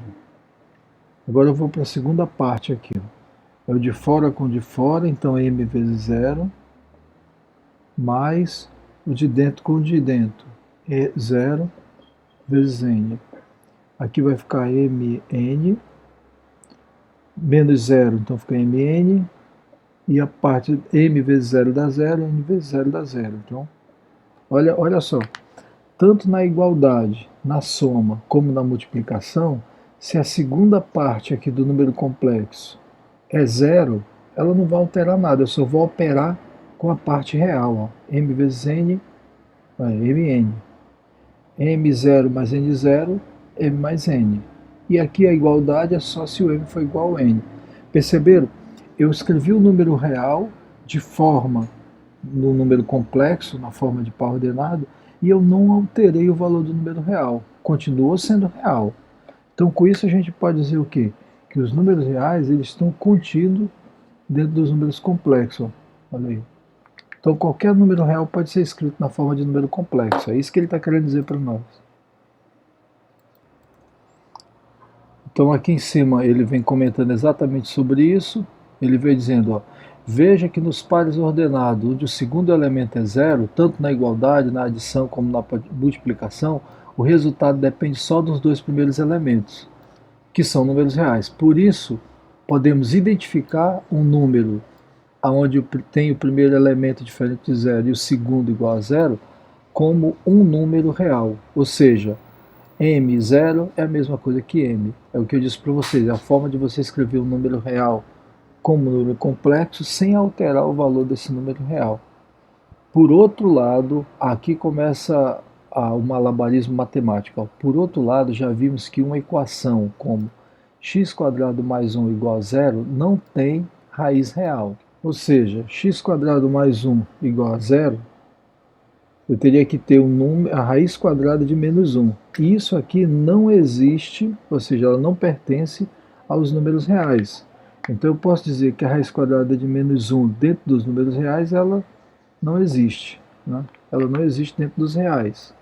Agora eu vou para a segunda parte aqui. É o de fora com o de fora, então m vezes 0, mais o de dentro com o de dentro, e 0 vezes n. Aqui vai ficar mn, menos zero, então fica mn, e a parte m vezes zero dá zero, n vezes zero dá zero. Então, olha só, tanto na igualdade, na soma, como na multiplicação, se a segunda parte aqui do número complexo é zero, ela não vai alterar nada, eu só vou operar com a parte real. Ó. M vezes n, mn. M0 mais n0, m mais n. E aqui a igualdade é só se o m for igual a n. Perceberam? Eu escrevi o número real de forma no número complexo, na forma de par ordenado, e eu não alterei o valor do número real. Continuou sendo real. Então, com isso, a gente pode dizer o quê? Que os números reais eles estão contidos dentro dos números complexos. Ó. Olha aí. Então, qualquer número real pode ser escrito na forma de número complexo. É isso que ele está querendo dizer para nós. Então, aqui em cima, ele vem comentando exatamente sobre isso. Ele vem dizendo, ó, veja que nos pares ordenados, onde o segundo elemento é zero, tanto na igualdade, na adição como na multiplicação, o resultado depende só dos dois primeiros elementos, que são números reais. Por isso, podemos identificar um número onde tem o primeiro elemento diferente de zero e o segundo igual a zero, como um número real. Ou seja, M0 é a mesma coisa que M. É o que eu disse para vocês, é a forma de você escrever um número real como número complexo sem alterar o valor desse número real. Por outro lado, aqui começa o malabarismo matemático. Por outro lado, já vimos que uma equação como x² mais 1 igual a zero não tem raiz real. Ou seja, x² mais 1 igual a zero, eu teria que ter a raiz quadrada de menos 1. E isso aqui não existe, ou seja, ela não pertence aos números reais. Então eu posso dizer que a raiz quadrada de menos 1 dentro dos números reais, ela não existe. Né? Ela não existe dentro dos reais.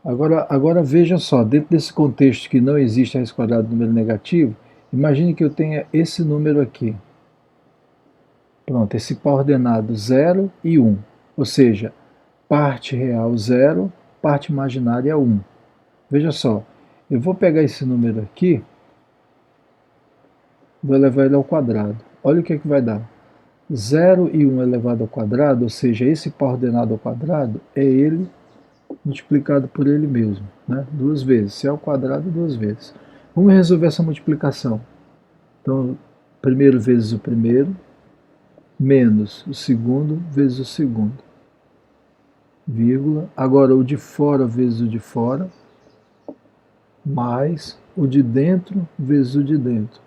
Agora veja só, dentro desse contexto que não existe a raiz quadrada do número negativo, imagine que eu tenha esse número aqui. Pronto, esse par ordenado 0 e 1. Ou seja, parte real 0, parte imaginária 1. Veja só, eu vou pegar esse número aqui, vou elevar ele ao quadrado. Olha o que vai dar. 0 e 1 elevado ao quadrado, ou seja, esse par ordenado ao quadrado, é ele multiplicado por ele mesmo. Né? Duas vezes, se é ao quadrado, duas vezes. Vamos resolver essa multiplicação. Então, primeiro vezes o primeiro, menos o segundo vezes o segundo. Vírgula. Agora o de fora vezes o de fora, mais o de dentro vezes o de dentro.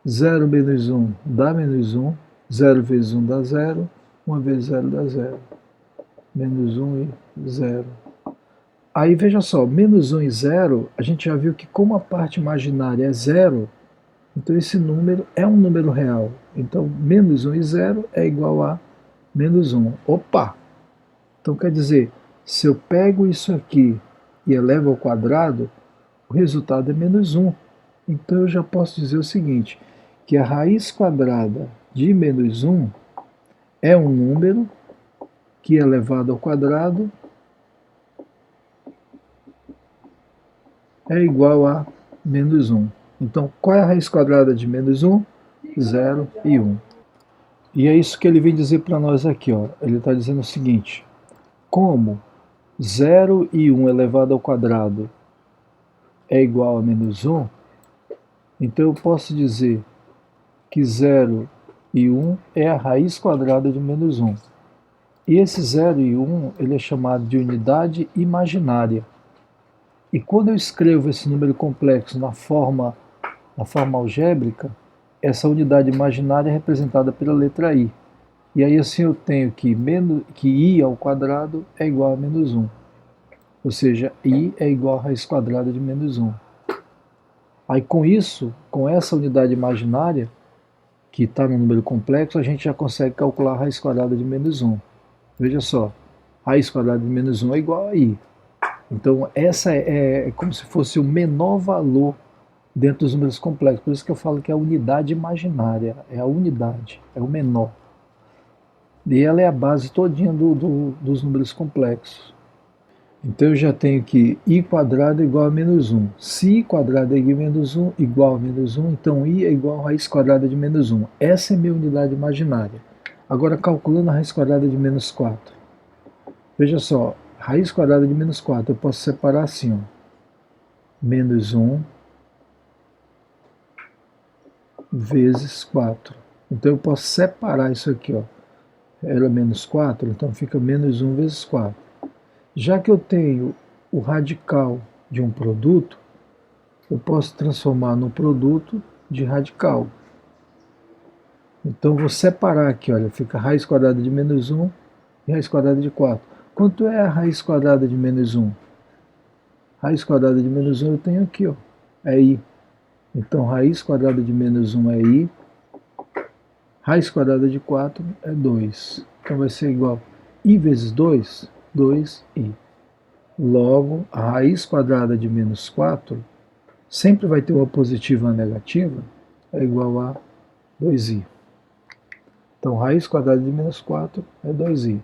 0 menos 1 dá menos 1, 0 vezes 1 dá 0, 1 vezes 0 dá 0. Menos 1 e 0. Aí veja só, menos 1 e 0, a gente já viu que como a parte imaginária é 0, então esse número é um número real. Então menos 1 e 0 é igual a menos 1. Opa! Então quer dizer, se eu pego isso aqui e elevo ao quadrado, o resultado é menos 1. Então eu já posso dizer o seguinte, que a raiz quadrada de menos 1 é um número que elevado ao quadrado é igual a menos 1. Então qual é a raiz quadrada de menos 1? 0 e 1. E é isso que ele vem dizer para nós aqui. Ó. Ele está dizendo o seguinte, como 0 e 1 elevado ao quadrado é igual a menos 1, então eu posso dizer que 0 e 1 é a raiz quadrada de menos 1. E esse 0 e 1 ele é chamado de unidade imaginária. E quando eu escrevo esse número complexo na forma algébrica, essa unidade imaginária é representada pela letra i. E aí assim eu tenho que i ao quadrado é igual a menos 1. Ou seja, i é igual a raiz quadrada de menos 1. Aí com isso, com essa unidade imaginária, que está no número complexo, a gente já consegue calcular a raiz quadrada de menos 1. Veja só, raiz quadrada de menos 1 é igual a i. Então essa é como se fosse o menor valor dentro dos números complexos. Por isso que eu falo que é a unidade imaginária, é a unidade, é o menor. E ela é a base todinha dos números complexos. Então eu já tenho que i quadrado é igual a menos 1. Se i quadrado é igual a menos 1, então i é igual a raiz quadrada de menos 1. Essa é a minha unidade imaginária. Agora calculando a raiz quadrada de menos 4. Veja só, raiz quadrada de menos 4, eu posso separar assim, ó. Menos 1 vezes 4. Então eu posso separar isso aqui, ó. Era menos 4, então fica menos 1 vezes 4. Já que eu tenho o radical de um produto, eu posso transformar no produto de radical. Então vou separar aqui, olha, fica raiz quadrada de menos 1 e raiz quadrada de 4. Quanto é a raiz quadrada de menos 1? Raiz quadrada de menos 1 eu tenho aqui, ó, é i. Então raiz quadrada de menos 1 é i, raiz quadrada de 4 é 2. Então vai ser igual a i vezes 2, 2i. Logo, a raiz quadrada de menos 4 sempre vai ter uma positiva e uma negativa, é igual a 2i. Então, raiz quadrada de menos 4 é 2i.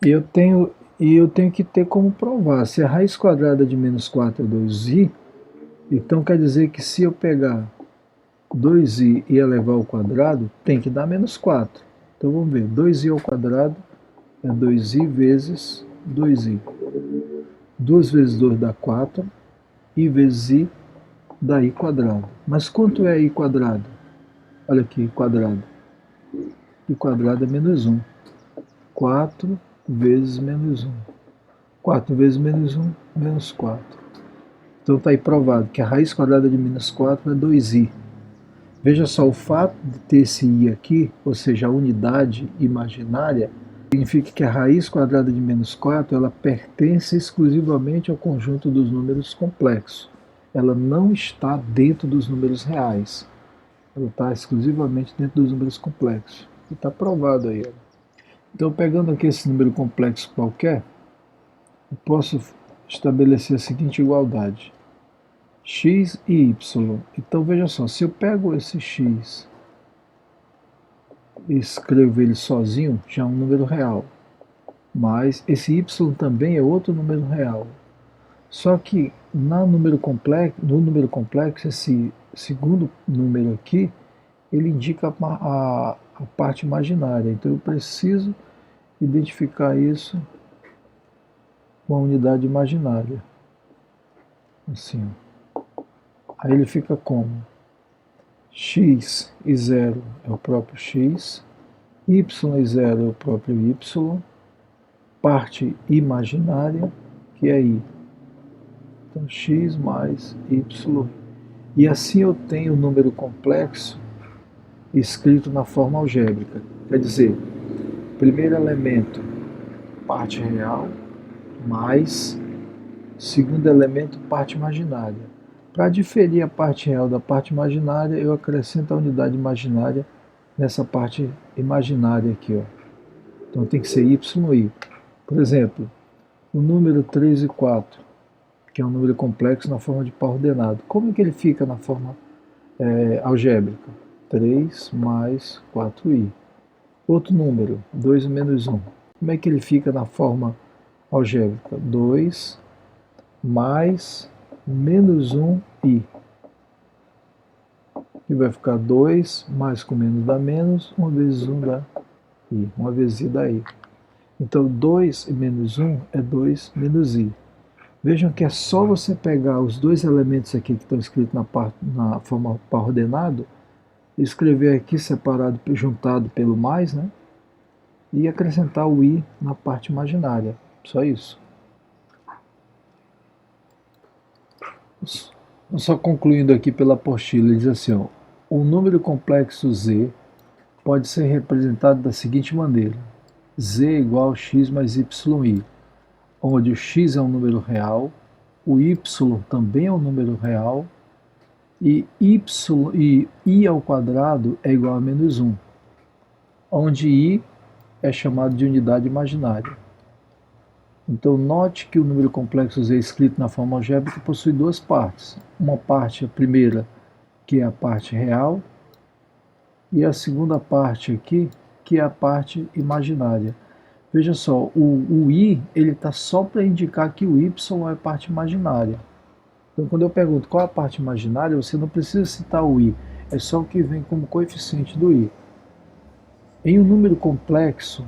E eu tenho que ter como provar. Se a raiz quadrada de menos 4 é 2i, então quer dizer que se eu pegar 2i e elevar ao quadrado, tem que dar menos 4. Então vamos ver, 2i ao quadrado é 2i vezes 2i. 2 vezes 2 dá 4, i vezes i dá i quadrado. Mas quanto é i quadrado? Olha aqui, i quadrado. I quadrado é menos 1. 4 vezes menos 1. 4 vezes menos 1, menos 4. Então está aí provado que a raiz quadrada de menos 4 é 2i. Veja só, o fato de ter esse i aqui, ou seja, a unidade imaginária, significa que a raiz quadrada de menos 4 ela pertence exclusivamente ao conjunto dos números complexos. Ela não está dentro dos números reais. Ela está exclusivamente dentro dos números complexos. E está provado aí. Então, pegando aqui esse número complexo qualquer, eu posso estabelecer a seguinte igualdade. X e y. Então, veja só, se eu pego esse x e escrevo ele sozinho, já é um número real. Mas esse y também é outro número real. Só que no número complexo, esse segundo número aqui, ele indica a parte imaginária. Então eu preciso identificar isso com a unidade imaginária. Assim, ó. Aí ele fica como? X e 0 é o próprio x, y e 0 é o próprio y, parte imaginária, que é i. Então, x mais y. E assim eu tenho o número complexo escrito na forma algébrica. Quer dizer, primeiro elemento, parte real, mais segundo elemento, parte imaginária. Para diferir a parte real da parte imaginária, eu acrescento a unidade imaginária nessa parte imaginária aqui, ó. Então tem que ser y e i. Por exemplo, o número 3 e 4, que é um número complexo na forma de par ordenado. Como é que ele fica na forma algébrica? 3 mais 4i. Outro número, 2 menos 1. Como é que ele fica na forma algébrica? 2 mais menos 1i. E vai ficar 2 mais com menos dá menos, 1 vezes 1 dá i. 1 vezes i dá i. Então 2 e menos 1 é 2 menos i. Vejam que é só você pegar os dois elementos aqui que estão escritos na forma par ordenado, escrever aqui separado, juntado pelo mais, né? E acrescentar o i na parte imaginária. Só isso. Só concluindo aqui pela apostila, ele diz assim, ó, o número complexo z pode ser representado da seguinte maneira. Z é igual a x mais yi, onde o x é um número real, o y também é um número real, e i ao quadrado é igual a menos 1, onde i é chamado de unidade imaginária. Então note que o número complexo z escrito na forma algébrica possui duas partes. Uma parte, a primeira, que é a parte real, e a segunda parte aqui, que é a parte imaginária. Veja só, o i ele está só para indicar que o y é parte imaginária. Então, quando eu pergunto qual é a parte imaginária, você não precisa citar o i, é só o que vem como coeficiente do i. Em um número complexo,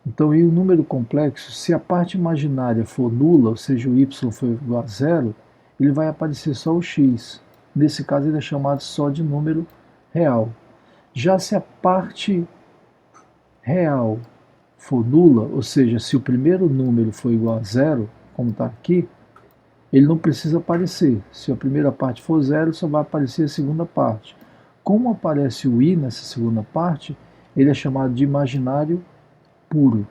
então em um número complexo, se a parte imaginária for nula, ou seja, o y for igual a zero, ele vai aparecer só o x. Nesse caso, ele é chamado só de número real. Já se a parte real for nula, ou seja, se o primeiro número for igual a zero, como está aqui, ele não precisa aparecer. Se a primeira parte for zero, só vai aparecer a segunda parte. Como aparece o i nessa segunda parte, ele é chamado de imaginário puro.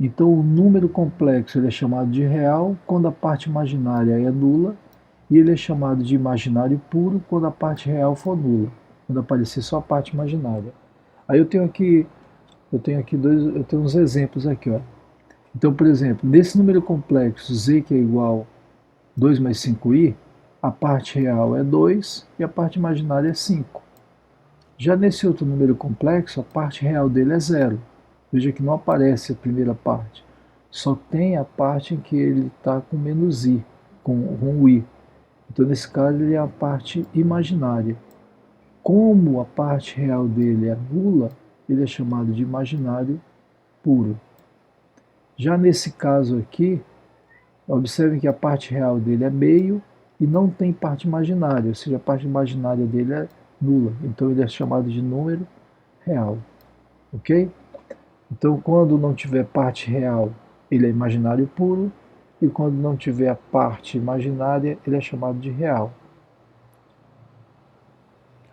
Então, o número complexo ele é chamado de real quando a parte imaginária é nula, e ele é chamado de imaginário puro quando a parte real for nula, quando aparecer só a parte imaginária. Aí eu tenho aqui uns exemplos aqui, ó. Então, por exemplo, nesse número complexo z que é igual 2 mais 5i, a parte real é 2 e a parte imaginária é 5. Já nesse outro número complexo, a parte real dele é 0. Veja que não aparece a primeira parte, só tem a parte em que ele está com menos i, com o i. Então, nesse caso, ele é a parte imaginária. Como a parte real dele é nula, ele é chamado de imaginário puro. Já nesse caso aqui, observem que a parte real dele é meio e não tem parte imaginária, ou seja, a parte imaginária dele é nula. Então ele é chamado de número real. Ok? Então quando não tiver parte real, ele é imaginário puro, e quando não tiver a parte imaginária, ele é chamado de real.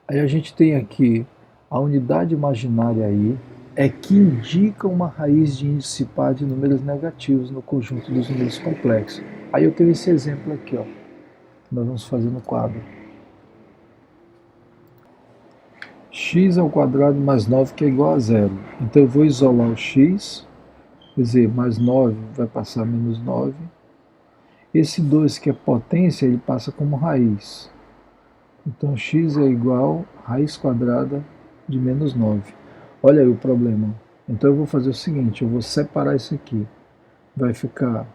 Aí a gente tem aqui a unidade imaginária i, é que indica uma raiz de índice par de números negativos no conjunto dos números complexos. Aí eu tenho esse exemplo aqui, ó, que nós vamos fazer no quadro. X ao quadrado mais 9 que é igual a zero. Então eu vou isolar o x, quer dizer, mais 9 vai passar a menos 9. Esse 2 que é potência, ele passa como raiz. Então x é igual a raiz quadrada de menos 9. Olha aí o problema. Então eu vou fazer o seguinte, eu vou separar isso aqui. Vai ficar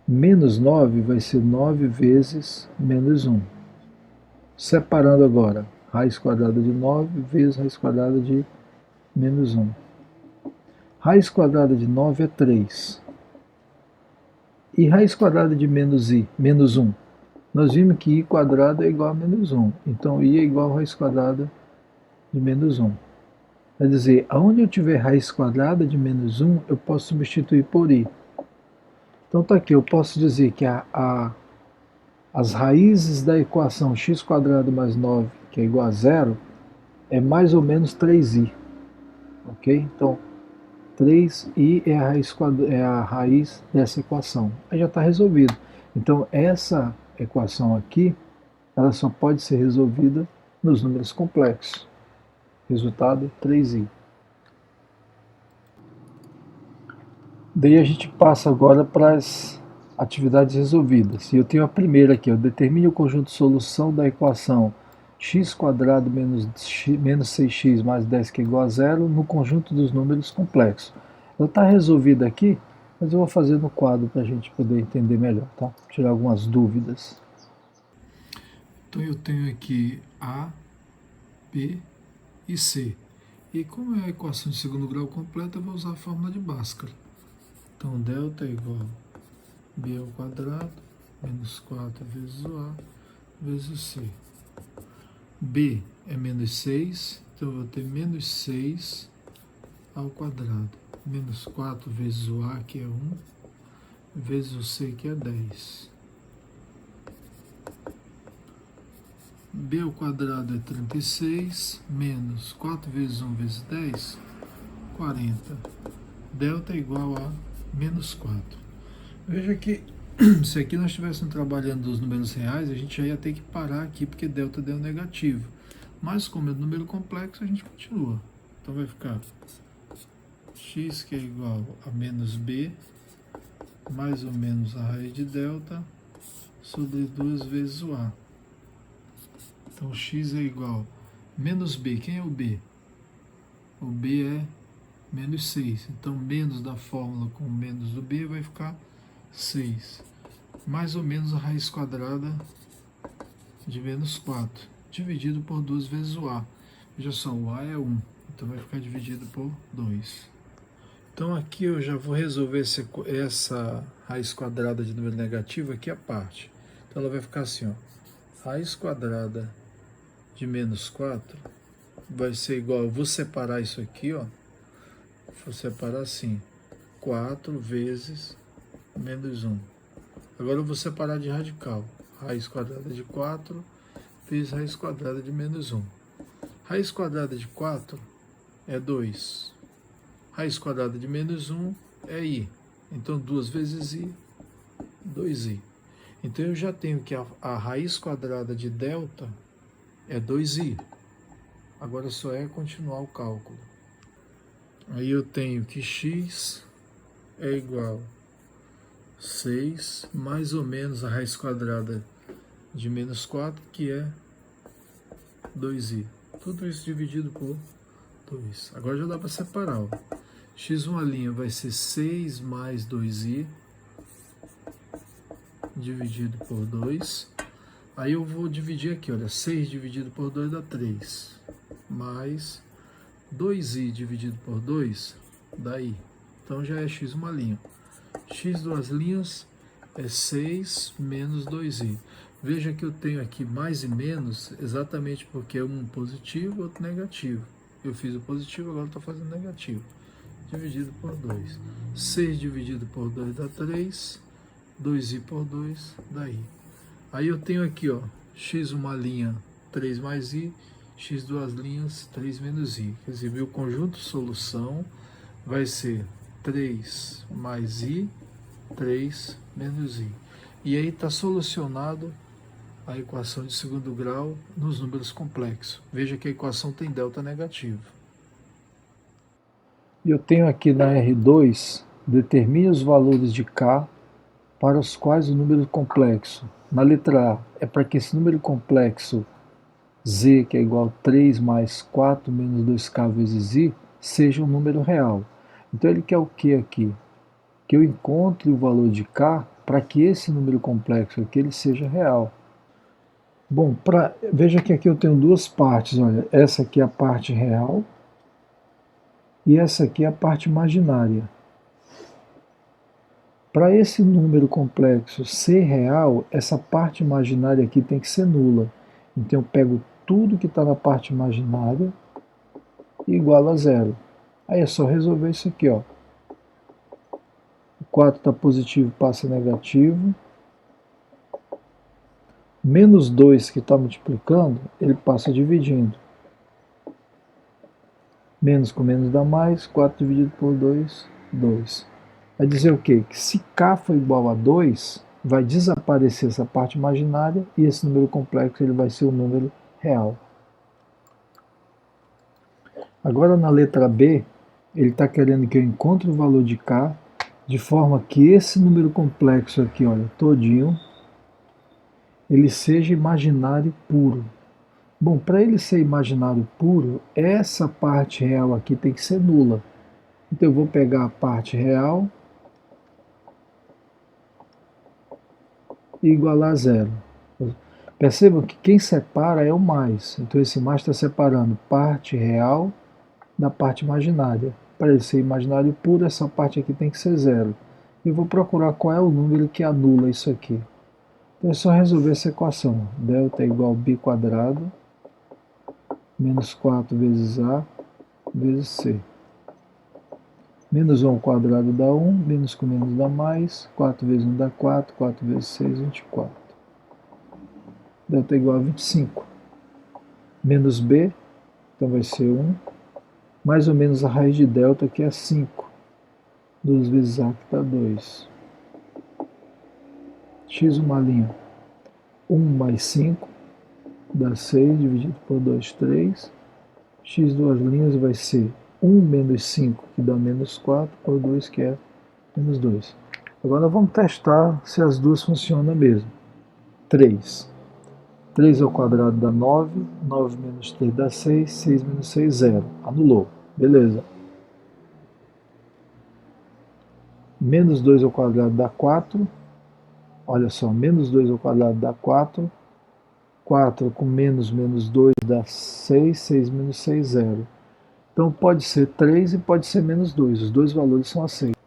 menos 9 vai ser 9 vezes menos 1. Separando agora, raiz quadrada de 9 vezes raiz quadrada de menos 1. Raiz quadrada de 9 é 3. E raiz quadrada de menos 1? Nós vimos que i quadrado é igual a menos 1. Então i é igual a raiz quadrada de menos 1. Quer dizer, aonde eu tiver raiz quadrada de menos 1, eu posso substituir por i. Então está aqui, eu posso dizer que as raízes da equação x quadrado mais 9, que é igual a zero, é mais ou menos 3i. Ok? Então, 3i é a raiz dessa equação. Aí já está resolvido. Então, essa equação aqui, ela só pode ser resolvida nos números complexos. Resultado, 3i. Daí a gente passa agora para as atividades resolvidas. E eu tenho a primeira aqui, determine o conjunto de solução da equação x quadrado menos 6x mais 10 que é igual a zero no conjunto dos números complexos. Ela está resolvida aqui, mas eu vou fazer no quadro para a gente poder entender melhor, tá? Tirar algumas dúvidas. Então eu tenho aqui A, B e C. E como é a equação de segundo grau completa, eu vou usar a fórmula de Bhaskara. Então, delta é igual a b ao quadrado, menos 4 vezes o a, vezes o c. B é menos 6, então eu vou ter menos 6 ao quadrado, menos 4 vezes o a, que é 1, vezes o c, que é 10. B ao quadrado é 36, menos 4 vezes 1 vezes 10, 40. Delta é igual a menos 4. Veja que se aqui nós estivéssemos trabalhando os números reais, a gente já ia ter que parar aqui, porque delta deu negativo. Mas como é número complexo, a gente continua. Então vai ficar x que é igual a menos b, mais ou menos a raiz de delta, sobre 2 vezes o a. Então x é igual a Menos b, quem é o b? O b é menos 6. Então, menos da fórmula com menos do b vai ficar 6. Mais ou menos a raiz quadrada de menos 4, dividido por 2 vezes o a. Veja só, o a é 1, então vai ficar dividido por 2. Então aqui eu já vou resolver essa raiz quadrada de número negativo aqui a parte. Então ela vai ficar assim, ó. Raiz quadrada de menos 4 vai ser igual, eu vou separar isso aqui, ó. Vou separar assim, 4 vezes menos 1. Agora eu vou separar de radical. Raiz quadrada de 4 vezes raiz quadrada de menos 1. Raiz quadrada de 4 é 2. Raiz quadrada de menos 1 é i. Então 2 vezes i, 2i. Então eu já tenho que a raiz quadrada de delta é 2i. Agora só é continuar o cálculo. Aí eu tenho que x é igual a 6 mais ou menos a raiz quadrada de menos 4, que é 2i. Tudo isso dividido por 2. Agora já dá para separar, ó. x1' vai ser 6 mais 2i dividido por 2. Aí eu vou dividir aqui, olha, 6 dividido por 2 dá 3. Mais 2i dividido por 2 dá i. Então já é x1'. x duas linhas é 6 menos 2i. Veja que eu tenho aqui mais e menos exatamente porque é um positivo e outro negativo. Eu fiz o positivo, agora estou fazendo negativo. Dividido por 2. 6 dividido por 2 dá 3. 2i por 2 dá i. Aí eu tenho aqui, ó, x1', 3 mais i, x duas linhas, 3 menos i. Quer dizer, meu conjunto solução vai ser 3 mais i, 3 menos i. E aí está solucionado a equação de segundo grau nos números complexos. Veja que a equação tem delta negativo. Eu tenho aqui na R2, determine os valores de K para os quais o número complexo. Na letra A, é para que esse número complexo Z, que é igual a 3 mais 4 menos 2K vezes I, seja um número real. Então ele quer o que aqui? Que eu encontre o valor de K para que esse número complexo aqui ele seja real. Bom, veja que aqui eu tenho duas partes, olha, essa aqui é a parte real e essa aqui é a parte imaginária. Para esse número complexo ser real, essa parte imaginária aqui tem que ser nula. Então eu pego tudo que está na parte imaginária e igualo a zero. Aí é só resolver isso aqui, ó. O 4 está positivo, passa negativo. Menos 2 que está multiplicando, ele passa dividindo. Menos com menos dá mais, 4 dividido por 2, 2. Vai dizer o quê? Que se K for igual a 2, vai desaparecer essa parte imaginária e esse número complexo ele vai ser o número real. Agora na letra B, ele está querendo que eu encontre o valor de K de forma que esse número complexo aqui, olha, todinho, ele seja imaginário puro. Bom, para ele ser imaginário puro, essa parte real aqui tem que ser nula. Então eu vou pegar a parte real e igualar a zero. Percebam que quem separa é o mais. Então esse mais está separando parte real da parte imaginária. Para ele ser imaginário puro, essa parte aqui tem que ser zero. Eu vou procurar qual é o número que anula isso aqui. Então é só resolver essa equação. Delta é igual a b quadrado menos 4 vezes a vezes c. Menos 1 ao quadrado dá 1, menos com menos dá mais, 4 vezes 1 dá 4, 4 vezes 6, 24. Delta é igual a 25. Menos b, então vai ser 1, mais ou menos a raiz de delta, que é 5. 2 vezes a, que dá 2. x1', 1 mais 5, dá 6, dividido por 2, 3. X duas linhas vai ser 1 menos 5, que dá menos 4, por 2, que é menos 2. Agora vamos testar se as duas funcionam mesmo. 3 3 ao quadrado dá 9, 9 menos 3 dá 6, 6 menos 6, 0. Anulou. Beleza. Menos 2 ao quadrado dá 4. Olha só, menos 2 ao quadrado dá 4. 4 com menos 2 dá 6, 6 menos 6, 0. Então pode ser 3 e pode ser menos 2. Os dois valores são aceitos.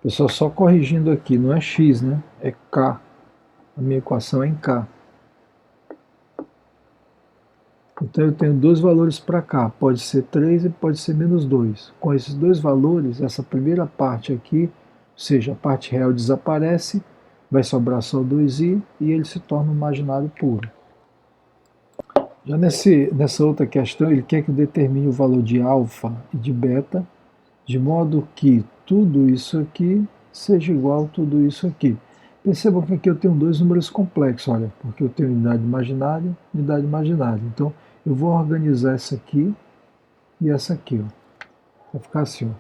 Pessoal, só corrigindo aqui, não é x, né? É k. A minha equação é em k. Então eu tenho dois valores para cá, pode ser 3 e pode ser menos 2. Com esses dois valores, essa primeira parte aqui, ou seja, a parte real desaparece, vai sobrar só 2i e ele se torna um imaginário puro. Já nessa outra questão, ele quer que eu determine o valor de alfa e de beta, de modo que tudo isso aqui seja igual a tudo isso aqui. Percebam que aqui eu tenho dois números complexos, olha, porque eu tenho unidade imaginária e unidade imaginária. Então, eu vou organizar essa aqui e essa aqui, ó. Vai ficar assim, ó.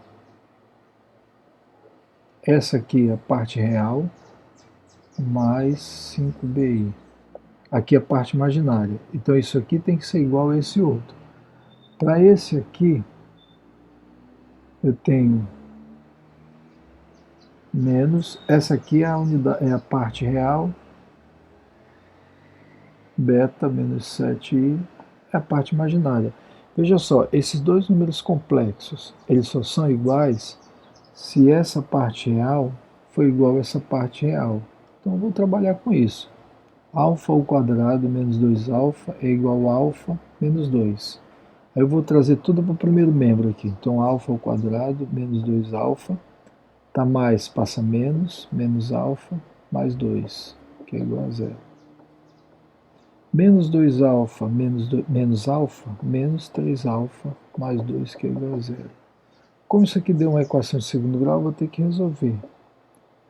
Essa aqui é a parte real, mais 5bi. Aqui é a parte imaginária. Então, isso aqui tem que ser igual a esse outro. Para esse aqui, eu tenho menos, essa aqui é é a parte real, beta menos 7i é a parte imaginária. Veja só, esses dois números complexos, eles só são iguais se essa parte real for igual a essa parte real. Então eu vou trabalhar com isso. Alfa ao quadrado menos 2alfa é igual a alfa menos 2. Aí eu vou trazer tudo para o primeiro membro aqui. Então alfa ao quadrado menos 2alfa, tá mais, passa menos, menos alfa, mais 2, que é igual a 0. Menos 2alfa menos alfa, menos 3alfa, mais 2, que é igual a 0. Como isso aqui deu uma equação de segundo grau, eu vou ter que resolver.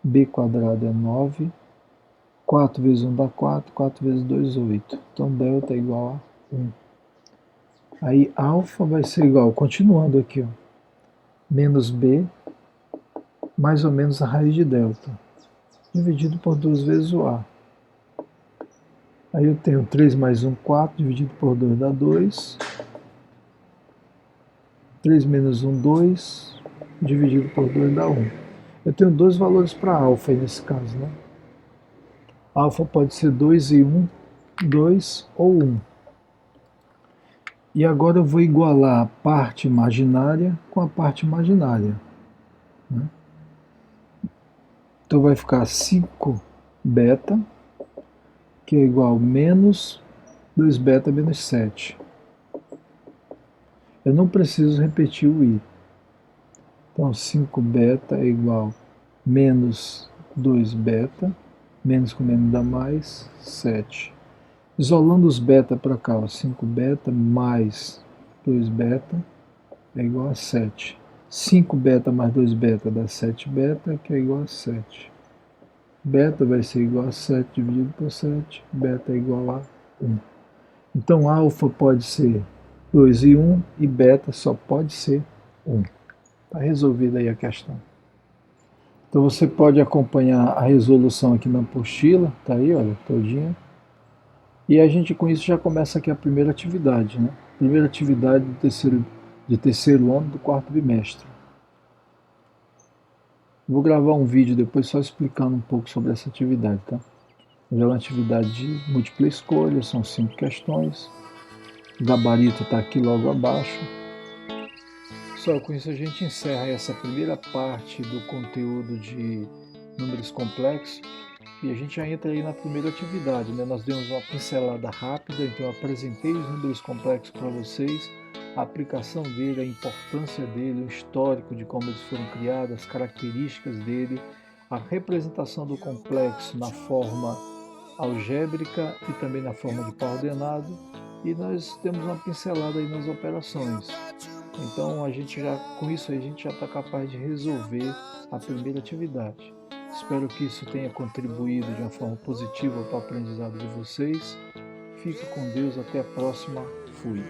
B quadrado é 9, 4 vezes 1 dá 4, 4 vezes 2, 8. Então, delta é igual a 1. Aí, alfa vai ser igual, continuando aqui, ó, menos B, mais ou menos a raiz de delta, dividido por 2 vezes o A. Aí eu tenho 3 mais 1, 4, dividido por 2 dá 2. 3 menos 1, 2, dividido por 2 dá 1. Eu tenho dois valores para alfa aí nesse caso, né? Alfa pode ser 2 e 1, 2 ou 1. E agora eu vou igualar a parte imaginária com a parte imaginária, né? Então vai ficar 5 beta, que é igual a menos 2 beta menos 7. Eu não preciso repetir o i. Então 5 beta é igual a menos 2 beta, menos com menos dá mais, 7. Isolando os beta para cá, ó, 5 beta mais 2 beta é igual a 7. 5 beta mais 2 beta dá 7 beta, que é igual a 7. Beta vai ser igual a 7 dividido por 7, beta é igual a 1. Então alfa pode ser 2 e 1 e beta só pode ser 1. Está resolvida aí a questão. Então você pode acompanhar a resolução aqui na apostila, tá aí, olha, todinha. E a gente com isso já começa aqui a primeira atividade, né? Primeira atividade de terceiro ano do quarto bimestre. Vou gravar um vídeo depois só explicando um pouco sobre essa atividade, tá? É uma atividade de múltipla escolha, são 5 questões. O gabarito está aqui logo abaixo. Só com isso a gente encerra essa primeira parte do conteúdo de números complexos e a gente já entra aí na primeira atividade, né? Nós demos uma pincelada rápida, então eu apresentei os números complexos para vocês, a aplicação dele, a importância dele, o histórico de como eles foram criados, as características dele, a representação do complexo na forma algébrica e também na forma de par ordenado, e nós temos uma pincelada aí nas operações. Então com isso a gente já está capaz de resolver a primeira atividade. Espero que isso tenha contribuído de uma forma positiva para o aprendizado de vocês. Fique com Deus, até a próxima. Fui.